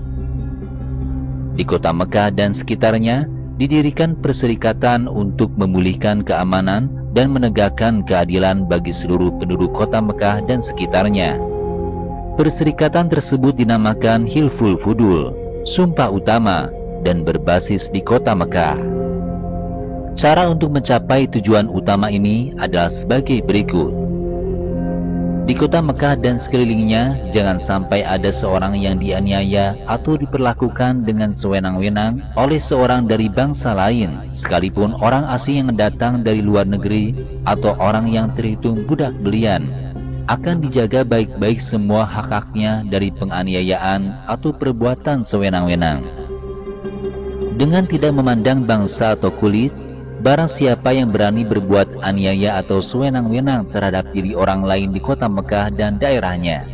Di kota Mekah dan sekitarnya didirikan perserikatan untuk memulihkan keamanan dan menegakkan keadilan bagi seluruh penduduk kota Mekah dan sekitarnya. Perserikatan tersebut dinamakan Hilful Fudul, sumpah utama, dan berbasis di kota Mekah. Cara untuk mencapai tujuan utama ini adalah sebagai berikut. Di kota Mekah dan sekelilingnya, jangan sampai ada seorang yang dianiaya atau diperlakukan dengan sewenang-wenang oleh seorang dari bangsa lain, sekalipun orang asing yang datang dari luar negeri atau orang yang terhitung budak belian. Akan dijaga baik-baik semua hak-haknya dari penganiayaan atau perbuatan sewenang-wenang. Dengan tidak memandang bangsa atau kulit, barang siapa yang berani berbuat aniaya atau sewenang-wenang terhadap diri orang lain di kota Mekah dan daerahnya,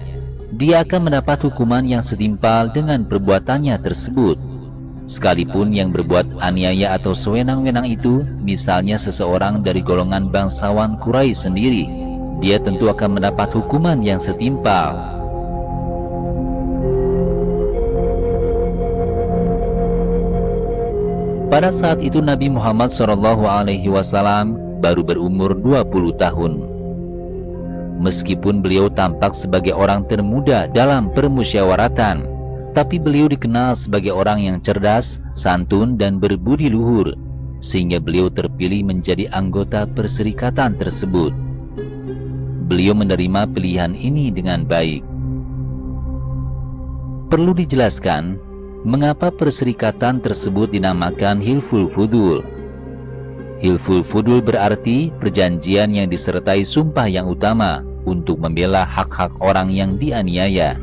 dia akan mendapat hukuman yang setimpal dengan perbuatannya tersebut. Sekalipun yang berbuat aniaya atau sewenang-wenang itu misalnya seseorang dari golongan bangsawan Quraisy sendiri, dia tentu akan mendapat hukuman yang setimpal. Pada saat itu Nabi Muhammad SAW baru berumur 20 tahun. Meskipun beliau tampak sebagai orang termuda dalam permusyawaratan, tapi beliau dikenal sebagai orang yang cerdas, santun, dan berbudi luhur, sehingga beliau terpilih menjadi anggota perserikatan tersebut. Beliau menerima pilihan ini dengan baik. Perlu dijelaskan, mengapa perserikatan tersebut dinamakan Hilful Fudul. Hilful Fudul berarti perjanjian yang disertai sumpah yang utama untuk membela hak-hak orang yang dianiaya.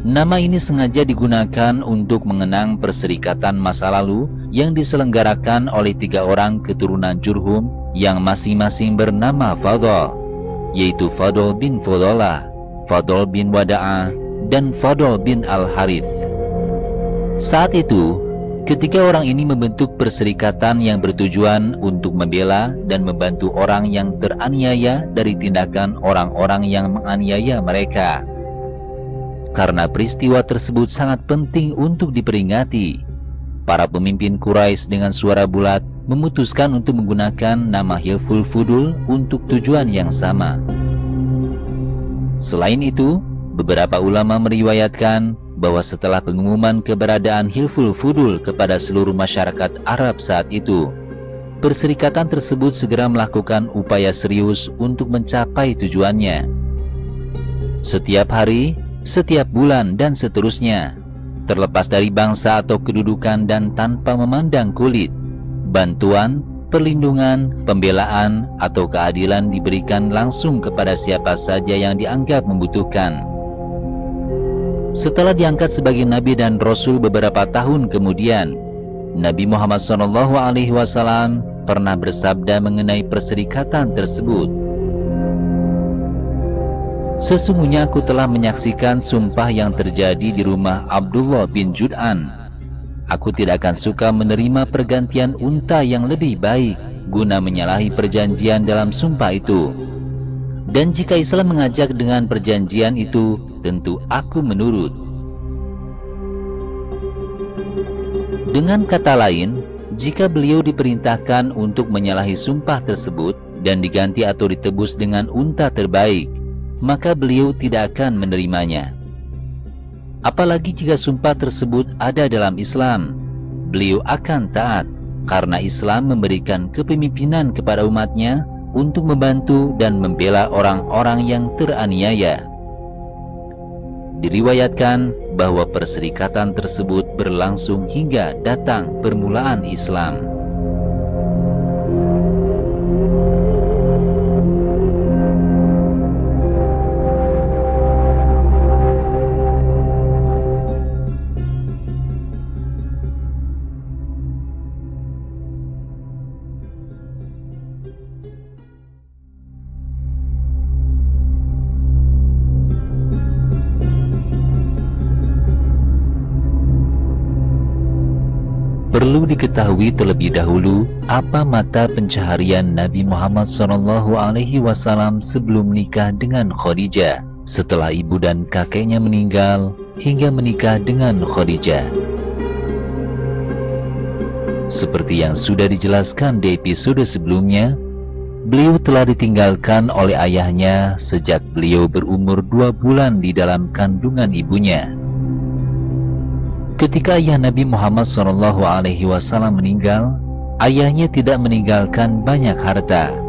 Nama ini sengaja digunakan untuk mengenang perserikatan masa lalu yang diselenggarakan oleh 3 orang keturunan Jurhum yang masing-masing bernama Fadl, yaitu Fadl bin Fadlah, Fadl bin Wada'ah, dan Fadl bin Al-Harith. Saat itu, ketiga orang ini membentuk perserikatan yang bertujuan untuk membela dan membantu orang yang teraniaya dari tindakan orang-orang yang menganiaya mereka. Karena peristiwa tersebut sangat penting untuk diperingati, para pemimpin Quraisy dengan suara bulat memutuskan untuk menggunakan nama Hilful Fudul untuk tujuan yang sama. Selain itu, beberapa ulama meriwayatkan bahwa setelah pengumuman keberadaan Hilful Fudul kepada seluruh masyarakat Arab saat itu, perserikatan tersebut segera melakukan upaya serius untuk mencapai tujuannya. Setiap hari, setiap bulan, dan seterusnya, terlepas dari bangsa atau kedudukan dan tanpa memandang kulit, bantuan, perlindungan, pembelaan, atau keadilan diberikan langsung kepada siapa saja yang dianggap membutuhkan. Setelah diangkat sebagai Nabi dan Rasul beberapa tahun kemudian, Nabi Muhammad SAW pernah bersabda mengenai perserikatan tersebut. Sesungguhnya aku telah menyaksikan sumpah yang terjadi di rumah Abdullah bin Jud'an. Aku tidak akan suka menerima pergantian unta yang lebih baik guna menyalahi perjanjian dalam sumpah itu. Dan jika Islam mengajak dengan perjanjian itu, tentu aku menurut. Dengan kata lain, jika beliau diperintahkan untuk menyalahi sumpah tersebut dan diganti atau ditebus dengan unta terbaik, maka beliau tidak akan menerimanya. Apalagi jika sumpah tersebut ada dalam Islam, beliau akan taat karena Islam memberikan kepemimpinan kepada umatnya untuk membantu dan membela orang-orang yang teraniaya. Diriwayatkan bahwa perserikatan tersebut berlangsung hingga datang permulaan Islam. Perlu diketahui terlebih dahulu apa mata pencaharian Nabi Muhammad SAW sebelum menikah dengan Khadijah, setelah ibu dan kakeknya meninggal hingga menikah dengan Khadijah. Seperti yang sudah dijelaskan di episode sebelumnya, beliau telah ditinggalkan oleh ayahnya sejak beliau berumur 2 bulan di dalam kandungan ibunya. Ketika ayah Nabi Muhammad SAW meninggal, ayahnya tidak meninggalkan banyak harta,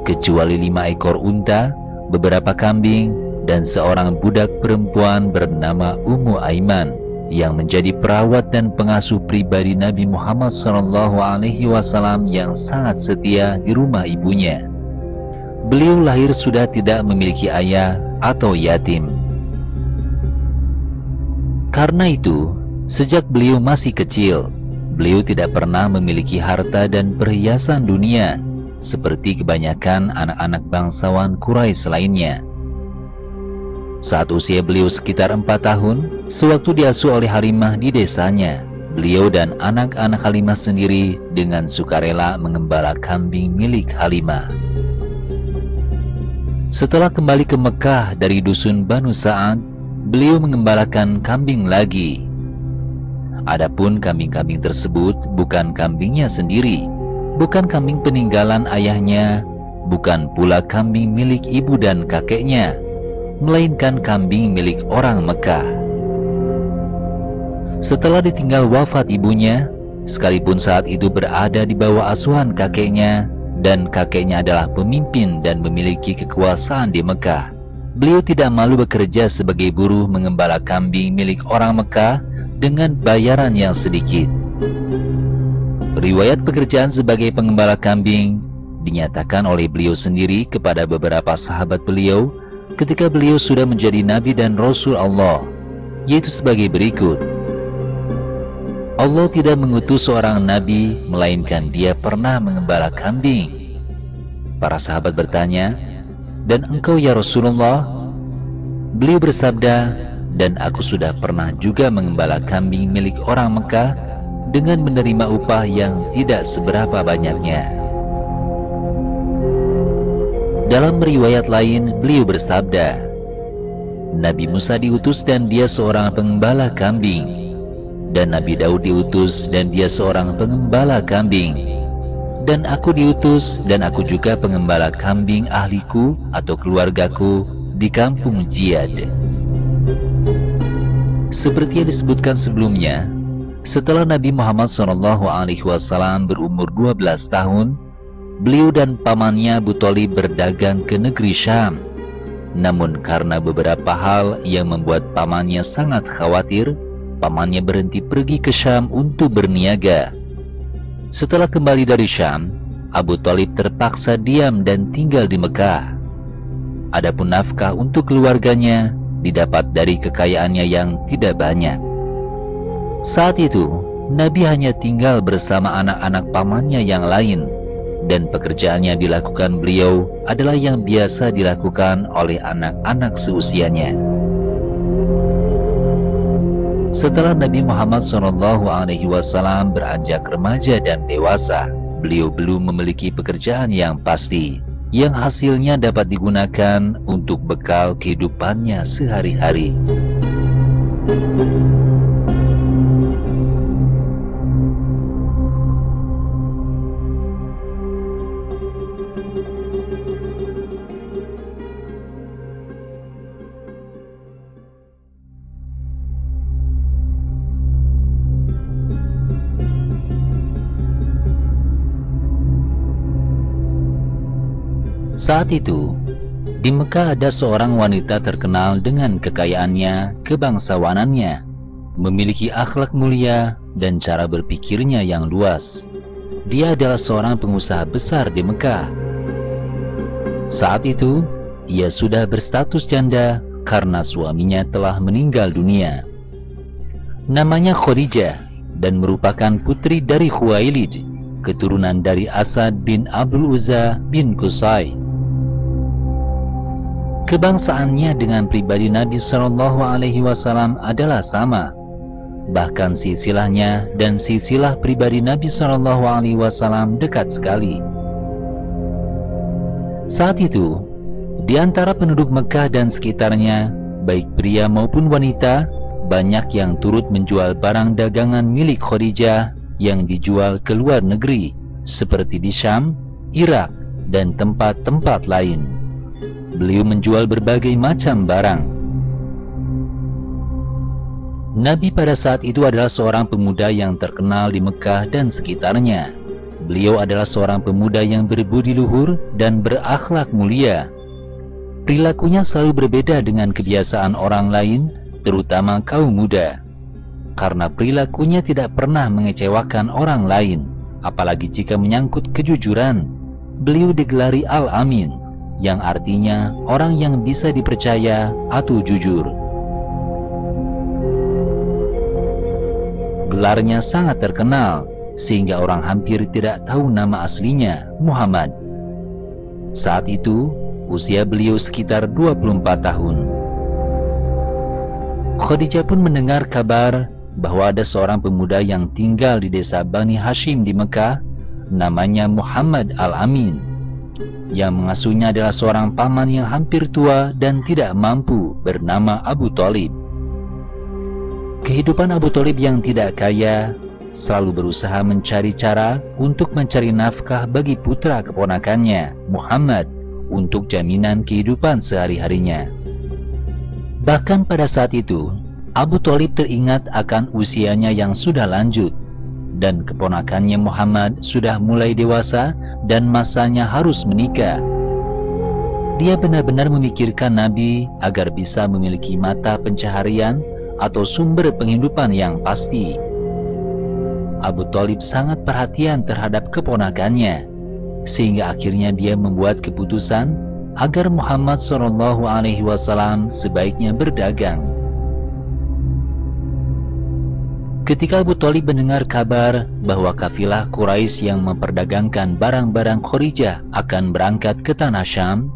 kecuali 5 ekor unta, beberapa kambing, dan seorang budak perempuan bernama Ummu Aiman, yang menjadi perawat dan pengasuh pribadi Nabi Muhammad SAW yang sangat setia di rumah ibunya. Beliau lahir sudah tidak memiliki ayah atau yatim. Karena itu, sejak beliau masih kecil, beliau tidak pernah memiliki harta dan perhiasan dunia seperti kebanyakan anak-anak bangsawan Quraisy lainnya. Saat usia beliau sekitar 4 tahun, sewaktu diasuh oleh Halimah di desanya, beliau dan anak-anak Halimah sendiri dengan sukarela mengembala kambing milik Halimah. Setelah kembali ke Mekah dari dusun Banu Sa'ad, beliau mengembalakan kambing lagi. Adapun kambing-kambing tersebut bukan kambingnya sendiri, bukan kambing peninggalan ayahnya, bukan pula kambing milik ibu dan kakeknya, melainkan kambing milik orang Mekah. Setelah ditinggal wafat ibunya, sekalipun saat itu berada di bawah asuhan kakeknya, dan kakeknya adalah pemimpin dan memiliki kekuasaan di Mekah, beliau tidak malu bekerja sebagai buruh mengembala kambing milik orang Mekah dengan bayaran yang sedikit. Riwayat pekerjaan sebagai pengembala kambing dinyatakan oleh beliau sendiri kepada beberapa sahabat beliau ketika beliau sudah menjadi Nabi dan Rasul Allah, yaitu sebagai berikut. Allah tidak mengutus seorang Nabi, melainkan dia pernah mengembala kambing. Para sahabat bertanya, "Dan engkau ya Rasulullah?" Beliau bersabda, "Dan aku sudah pernah juga mengembala kambing milik orang Mekah dengan menerima upah yang tidak seberapa banyaknya." Dalam riwayat lain, beliau bersabda, "Nabi Musa diutus dan dia seorang pengembala kambing, dan Nabi Daud diutus dan dia seorang pengembala kambing, dan aku diutus dan aku juga pengembala kambing ahliku atau keluargaku di kampung Jiyad." Seperti yang disebutkan sebelumnya, setelah Nabi Muhammad SAW berumur 12 tahun, beliau dan pamannya Abu Thalib berdagang ke negeri Syam. Namun karena beberapa hal yang membuat pamannya sangat khawatir, pamannya berhenti pergi ke Syam untuk berniaga. Setelah kembali dari Syam, Abu Thalib terpaksa diam dan tinggal di Mekah. Adapun nafkah untuk keluarganya didapat dari kekayaannya yang tidak banyak. Saat itu, Nabi hanya tinggal bersama anak-anak pamannya yang lain, dan pekerjaan yang dilakukan beliau adalah yang biasa dilakukan oleh anak-anak seusianya. Setelah Nabi Muhammad SAW beranjak remaja dan dewasa, beliau belum memiliki pekerjaan yang pasti, yang hasilnya dapat digunakan untuk bekal kehidupannya sehari-hari. Saat itu, di Mekah ada seorang wanita terkenal dengan kekayaannya, kebangsawanannya, memiliki akhlak mulia dan cara berpikirnya yang luas. Dia adalah seorang pengusaha besar di Mekah. Saat itu, ia sudah berstatus janda karena suaminya telah meninggal dunia. Namanya Khadijah dan merupakan putri dari Khuwailid, keturunan dari Asad bin Abdul Uzza bin Qusay. Kebangsaannya dengan pribadi Nabi SAW adalah sama. Bahkan silsilahnya dan silsilah pribadi Nabi SAW dekat sekali. Saat itu, di antara penduduk Mekah dan sekitarnya, baik pria maupun wanita, banyak yang turut menjual barang dagangan milik Khadijah yang dijual ke luar negeri, seperti di Syam, Irak, dan tempat-tempat lain. Beliau menjual berbagai macam barang. Nabi pada saat itu adalah seorang pemuda yang terkenal di Mekah dan sekitarnya. Beliau adalah seorang pemuda yang berbudi luhur dan berakhlak mulia. Perilakunya selalu berbeda dengan kebiasaan orang lain, terutama kaum muda. Karena perilakunya tidak pernah mengecewakan orang lain, apalagi jika menyangkut kejujuran. Beliau digelari Al-Amin, yang artinya orang yang bisa dipercaya atau jujur. Gelarnya sangat terkenal, sehingga orang hampir tidak tahu nama aslinya, Muhammad. Saat itu, usia beliau sekitar 24 tahun. Khadijah pun mendengar kabar bahwa ada seorang pemuda yang tinggal di desa Bani Hashim di Mekah, namanya Muhammad Al-Amin. Yang mengasuhnya adalah seorang paman yang hampir tua dan tidak mampu, bernama Abu Thalib. Kehidupan Abu Thalib yang tidak kaya selalu berusaha mencari cara untuk mencari nafkah bagi putra keponakannya, Muhammad, untuk jaminan kehidupan sehari-harinya. Bahkan pada saat itu, Abu Thalib teringat akan usianya yang sudah lanjut, dan keponakannya Muhammad sudah mulai dewasa dan masanya harus menikah. Dia benar-benar memikirkan Nabi agar bisa memiliki mata pencaharian atau sumber penghidupan yang pasti. Abu Thalib sangat perhatian terhadap keponakannya, sehingga akhirnya dia membuat keputusan agar Muhammad SAW sebaiknya berdagang. Ketika Abu Thalib mendengar kabar bahwa kafilah Quraisy yang memperdagangkan barang-barang Khadijah akan berangkat ke tanah Syam,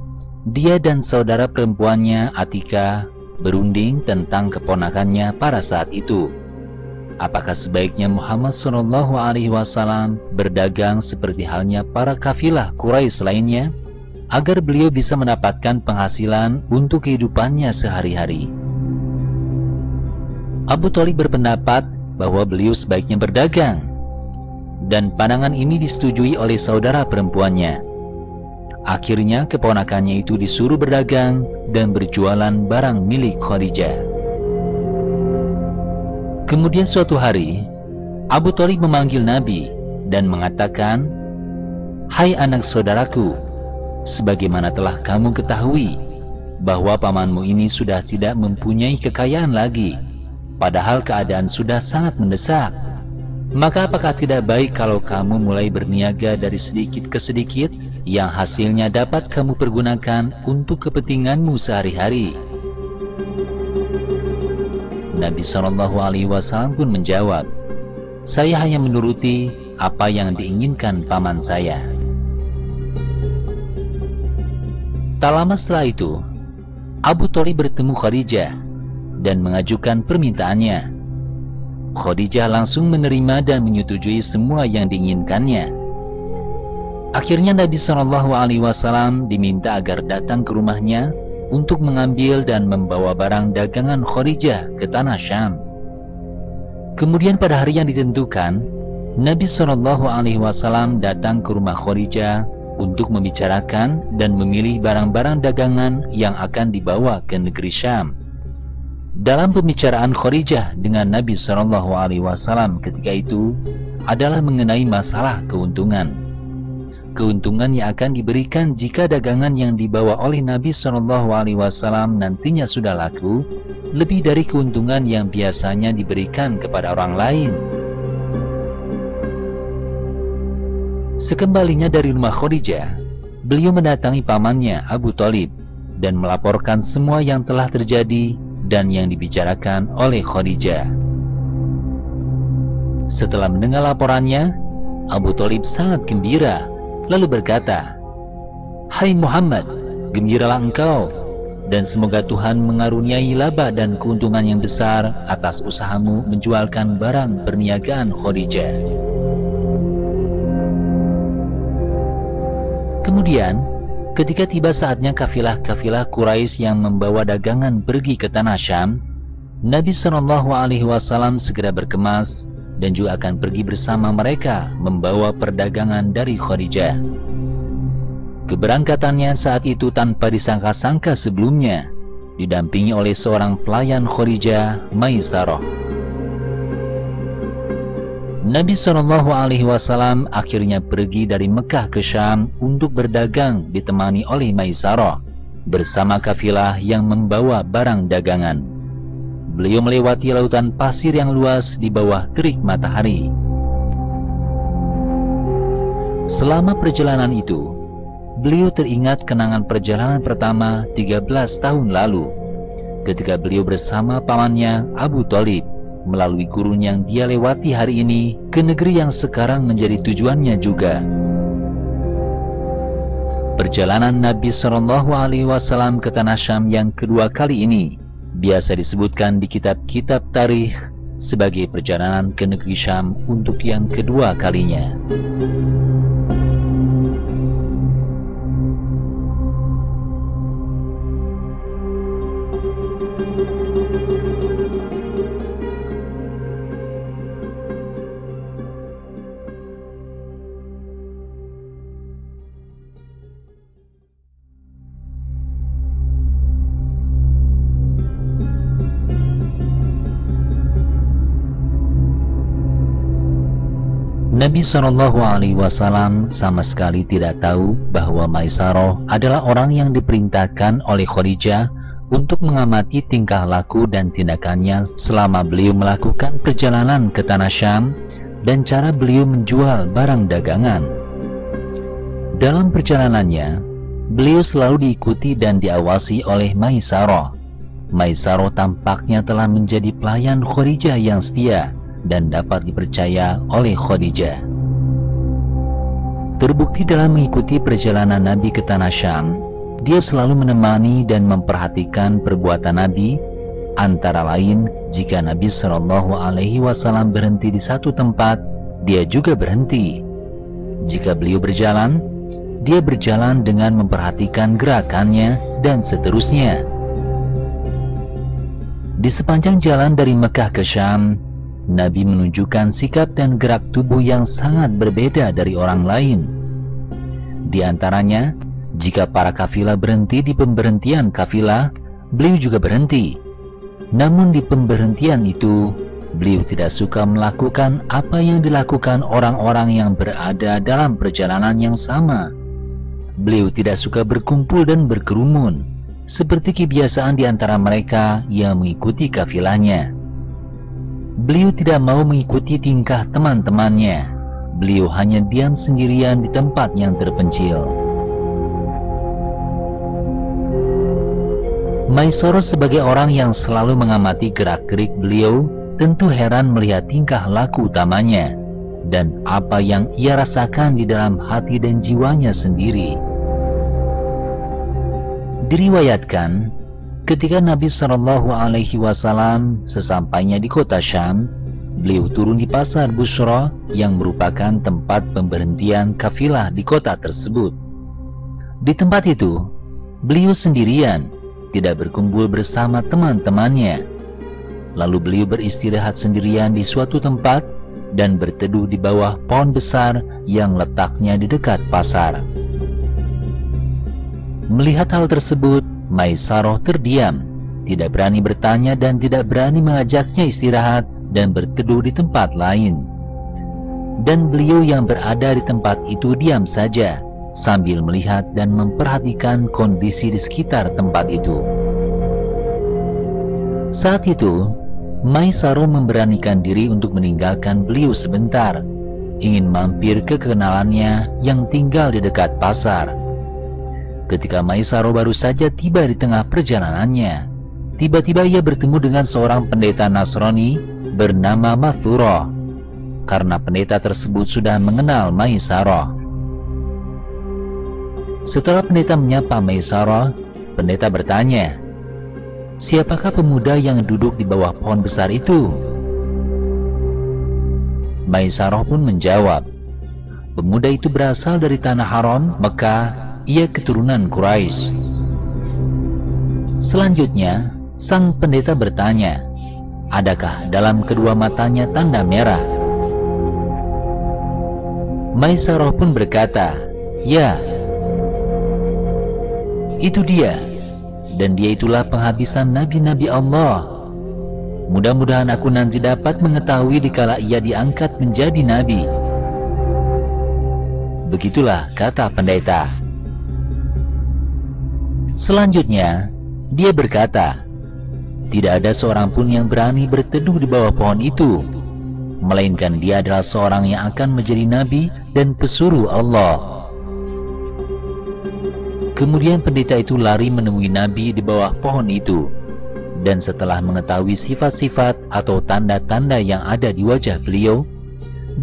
dia dan saudara perempuannya Atika berunding tentang keponakannya pada saat itu. Apakah sebaiknya Muhammad SAW berdagang seperti halnya para kafilah Quraisy lainnya, agar beliau bisa mendapatkan penghasilan untuk kehidupannya sehari-hari? Abu Thalib berpendapat bahwa beliau sebaiknya berdagang, dan pandangan ini disetujui oleh saudara perempuannya. Akhirnya keponakannya itu disuruh berdagang dan berjualan barang milik Khadijah. Kemudian suatu hari, Abu Thalib memanggil Nabi dan mengatakan, "Hai anak saudaraku, sebagaimana telah kamu ketahui bahwa pamanmu ini sudah tidak mempunyai kekayaan lagi, padahal keadaan sudah sangat mendesak. Maka apakah tidak baik kalau kamu mulai berniaga dari sedikit ke sedikit, yang hasilnya dapat kamu pergunakan untuk kepentinganmu sehari-hari?" Nabi SAW pun menjawab, "Saya hanya menuruti apa yang diinginkan paman saya." Tak lama setelah itu, Abu Thalib bertemu Khadijah dan mengajukan permintaannya. Khadijah langsung menerima dan menyetujui semua yang diinginkannya. Akhirnya Nabi SAW diminta agar datang ke rumahnya untuk mengambil dan membawa barang dagangan Khadijah ke tanah Syam. Kemudian pada hari yang ditentukan, Nabi SAW datang ke rumah Khadijah untuk membicarakan dan memilih barang-barang dagangan yang akan dibawa ke negeri Syam. Dalam pembicaraan Khadijah dengan Nabi SAW ketika itu adalah mengenai masalah keuntungan. keuntungan yang akan diberikan jika dagangan yang dibawa oleh Nabi SAW nantinya sudah laku, lebih dari keuntungan yang biasanya diberikan kepada orang lain. Sekembalinya dari rumah Khadijah, beliau mendatangi pamannya Abu Thalib dan melaporkan semua yang telah terjadi dan yang dibicarakan oleh Khadijah. Setelah mendengar laporannya, Abu Thalib sangat gembira, lalu berkata, "Hai Muhammad, gembiralah engkau, dan semoga Tuhan mengaruniai laba dan keuntungan yang besar atas usahamu menjualkan barang perniagaan Khadijah." Kemudian, ketika tiba saatnya kafilah-kafilah Quraisy yang membawa dagangan pergi ke tanah Syam, Nabi SAW segera berkemas dan juga akan pergi bersama mereka membawa perdagangan dari Khadijah. Keberangkatannya saat itu tanpa disangka-sangka sebelumnya, didampingi oleh seorang pelayan Khadijah, Maisarah. Nabi SAW akhirnya pergi dari Mekah ke Syam untuk berdagang ditemani oleh Maisarah bersama kafilah yang membawa barang dagangan. Beliau melewati lautan pasir yang luas di bawah terik matahari. Selama perjalanan itu, beliau teringat kenangan perjalanan pertama 13 tahun lalu, ketika beliau bersama pamannya Abu Thalib melalui gurun yang dia lewati hari ini ke negeri yang sekarang menjadi tujuannya juga. Perjalanan Nabi SAW ke tanah Syam yang kedua kali ini biasa disebutkan di kitab-kitab tarikh sebagai perjalanan ke negeri Syam untuk yang kedua kalinya. Nabi SAW sama sekali tidak tahu bahwa Maisarah adalah orang yang diperintahkan oleh Khadijah untuk mengamati tingkah laku dan tindakannya selama beliau melakukan perjalanan ke tanah Syam dan cara beliau menjual barang dagangan. Dalam perjalanannya, beliau selalu diikuti dan diawasi oleh Maisarah. Maisarah tampaknya telah menjadi pelayan Khadijah yang setia dan dapat dipercaya oleh Khadijah. Terbukti dalam mengikuti perjalanan Nabi ke tanah Syam, dia selalu menemani dan memperhatikan perbuatan Nabi, antara lain jika Nabi SAW berhenti di satu tempat, dia juga berhenti. Jika beliau berjalan, dia berjalan dengan memperhatikan gerakannya dan seterusnya. Di sepanjang jalan dari Mekah ke Syam, Nabi menunjukkan sikap dan gerak tubuh yang sangat berbeda dari orang lain. Di antaranya, jika para kafilah berhenti di pemberhentian kafilah, beliau juga berhenti. Namun di pemberhentian itu, beliau tidak suka melakukan apa yang dilakukan orang-orang yang berada dalam perjalanan yang sama. Beliau tidak suka berkumpul dan berkerumun, seperti kebiasaan di antara mereka yang mengikuti kafilahnya. Beliau tidak mau mengikuti tingkah teman-temannya. Beliau hanya diam sendirian di tempat yang terpencil. Maisarah sebagai orang yang selalu mengamati gerak-gerik beliau tentu heran melihat tingkah laku utamanya dan apa yang ia rasakan di dalam hati dan jiwanya sendiri. Diriwayatkan, ketika Nabi SAW sesampainya di kota Syam, beliau turun di pasar Busra yang merupakan tempat pemberhentian kafilah di kota tersebut. Di tempat itu, beliau sendirian, tidak berkumpul bersama teman-temannya. Lalu beliau beristirahat sendirian di suatu tempat dan berteduh di bawah pohon besar yang letaknya di dekat pasar. Melihat hal tersebut, Maisarah terdiam, tidak berani bertanya dan tidak berani mengajaknya istirahat dan berteduh di tempat lain. dan beliau yang berada di tempat itu diam saja sambil melihat dan memperhatikan kondisi di sekitar tempat itu. Saat itu, Maisarah memberanikan diri untuk meninggalkan beliau sebentar, ingin mampir ke kenalannya yang tinggal di dekat pasar. Ketika Maisarah baru saja tiba di tengah perjalanannya, tiba-tiba ia bertemu dengan seorang pendeta Nasrani bernama Mathurah, karena pendeta tersebut sudah mengenal Maisarah. Setelah pendeta menyapa Maisarah, pendeta bertanya, "Siapakah pemuda yang duduk di bawah pohon besar itu?" Maisarah pun menjawab, "Pemuda itu berasal dari tanah Haram, Mekah, ia keturunan Quraisy." Selanjutnya, sang pendeta bertanya, "Adakah dalam kedua matanya tanda merah?" Maisarah pun berkata, "Ya, itu dia, dan dia itulah penghabisan nabi-nabi Allah. Mudah-mudahan aku nanti dapat mengetahui dikala ia diangkat menjadi nabi." Begitulah kata pendeta. Selanjutnya, dia berkata, "Tidak ada seorang pun yang berani berteduh di bawah pohon itu, melainkan dia adalah seorang yang akan menjadi nabi dan pesuruh Allah." Kemudian pendeta itu lari menemui Nabi di bawah pohon itu, dan setelah mengetahui sifat-sifat atau tanda-tanda yang ada di wajah beliau,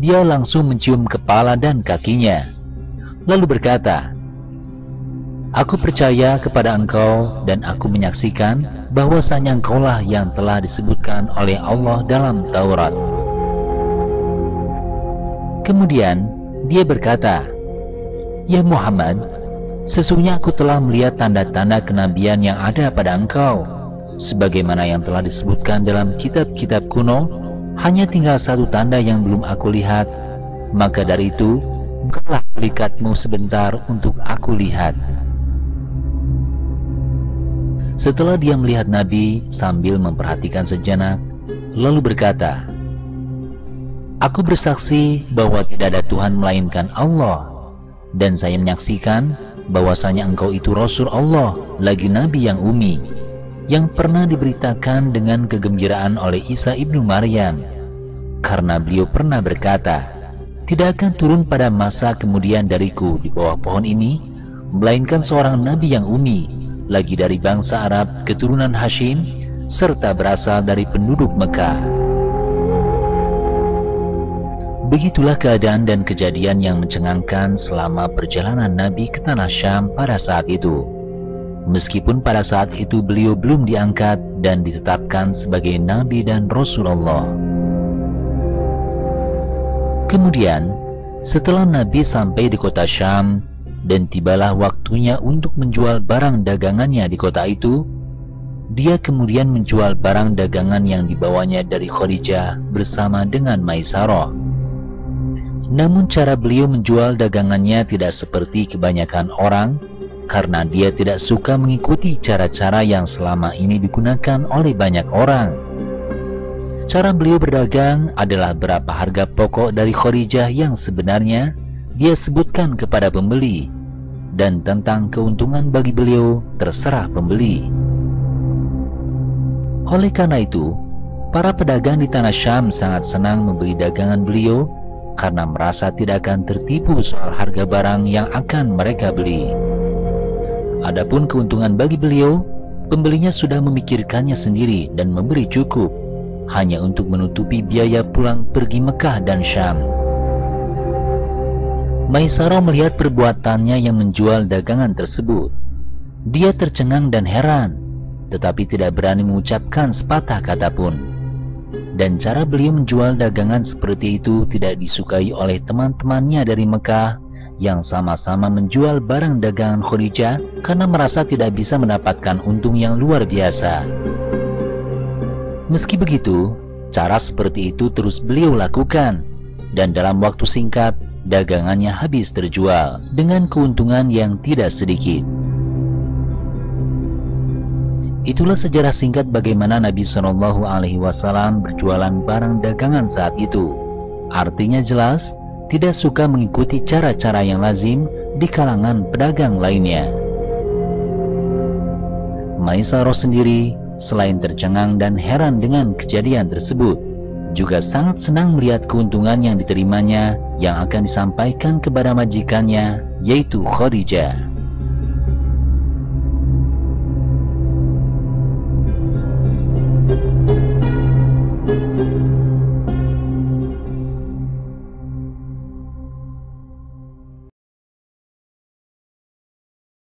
dia langsung mencium kepala dan kakinya, lalu berkata, "Aku percaya kepada engkau dan aku menyaksikan bahwasanya engkaulah yang telah disebutkan oleh Allah dalam Taurat." Kemudian dia berkata, "Ya Muhammad, sesungguhnya aku telah melihat tanda-tanda kenabian yang ada pada engkau, sebagaimana yang telah disebutkan dalam kitab-kitab kuno. Hanya tinggal satu tanda yang belum aku lihat, maka dari itu, bukalah pelikatmu sebentar untuk aku lihat." Setelah dia melihat Nabi sambil memperhatikan sejenak, lalu berkata, "Aku bersaksi bahwa tidak ada Tuhan melainkan Allah, dan saya menyaksikan bahwasanya engkau itu Rasul Allah, lagi Nabi yang ummi, yang pernah diberitakan dengan kegembiraan oleh Isa ibnu Maryam, karena beliau pernah berkata, 'Tidak akan turun pada masa kemudian dariku di bawah pohon ini, melainkan seorang Nabi yang ummi, lagi dari bangsa Arab keturunan Hashim, serta berasal dari penduduk Mekah.'" Begitulah keadaan dan kejadian yang mencengangkan selama perjalanan Nabi ke tanah Syam pada saat itu. Meskipun pada saat itu beliau belum diangkat dan ditetapkan sebagai Nabi dan Rasulullah. Kemudian, setelah Nabi sampai di kota Syam dan tibalah waktunya untuk menjual barang dagangannya di kota itu, dia kemudian menjual barang dagangan yang dibawanya dari Khadijah bersama dengan Maisarah. Namun cara beliau menjual dagangannya tidak seperti kebanyakan orang, karena dia tidak suka mengikuti cara-cara yang selama ini digunakan oleh banyak orang. Cara beliau berdagang adalah berapa harga pokok dari Khadijah yang sebenarnya dia sebutkan kepada pembeli, dan tentang keuntungan bagi beliau terserah pembeli. Oleh karena itu, para pedagang di tanah Syam sangat senang membeli dagangan beliau, karena merasa tidak akan tertipu soal harga barang yang akan mereka beli. Adapun keuntungan bagi beliau, pembelinya sudah memikirkannya sendiri dan memberi cukup, hanya untuk menutupi biaya pulang pergi Mekah dan Syam. Maisarah melihat perbuatannya yang menjual dagangan tersebut. Dia tercengang dan heran, tetapi tidak berani mengucapkan sepatah kata pun. Dan cara beliau menjual dagangan seperti itu tidak disukai oleh teman-temannya dari Mekah yang sama-sama menjual barang dagangan Khadijah karena merasa tidak bisa mendapatkan untung yang luar biasa. Meski begitu, cara seperti itu terus beliau lakukan, dan dalam waktu singkat dagangannya habis terjual dengan keuntungan yang tidak sedikit. Itulah sejarah singkat bagaimana Nabi SAW berjualan barang dagangan saat itu. Artinya jelas tidak suka mengikuti cara-cara yang lazim di kalangan pedagang lainnya. Maisarah sendiri selain tercengang dan heran dengan kejadian tersebut, juga sangat senang melihat keuntungan yang diterimanya yang akan disampaikan kepada majikannya, yaitu Khadijah.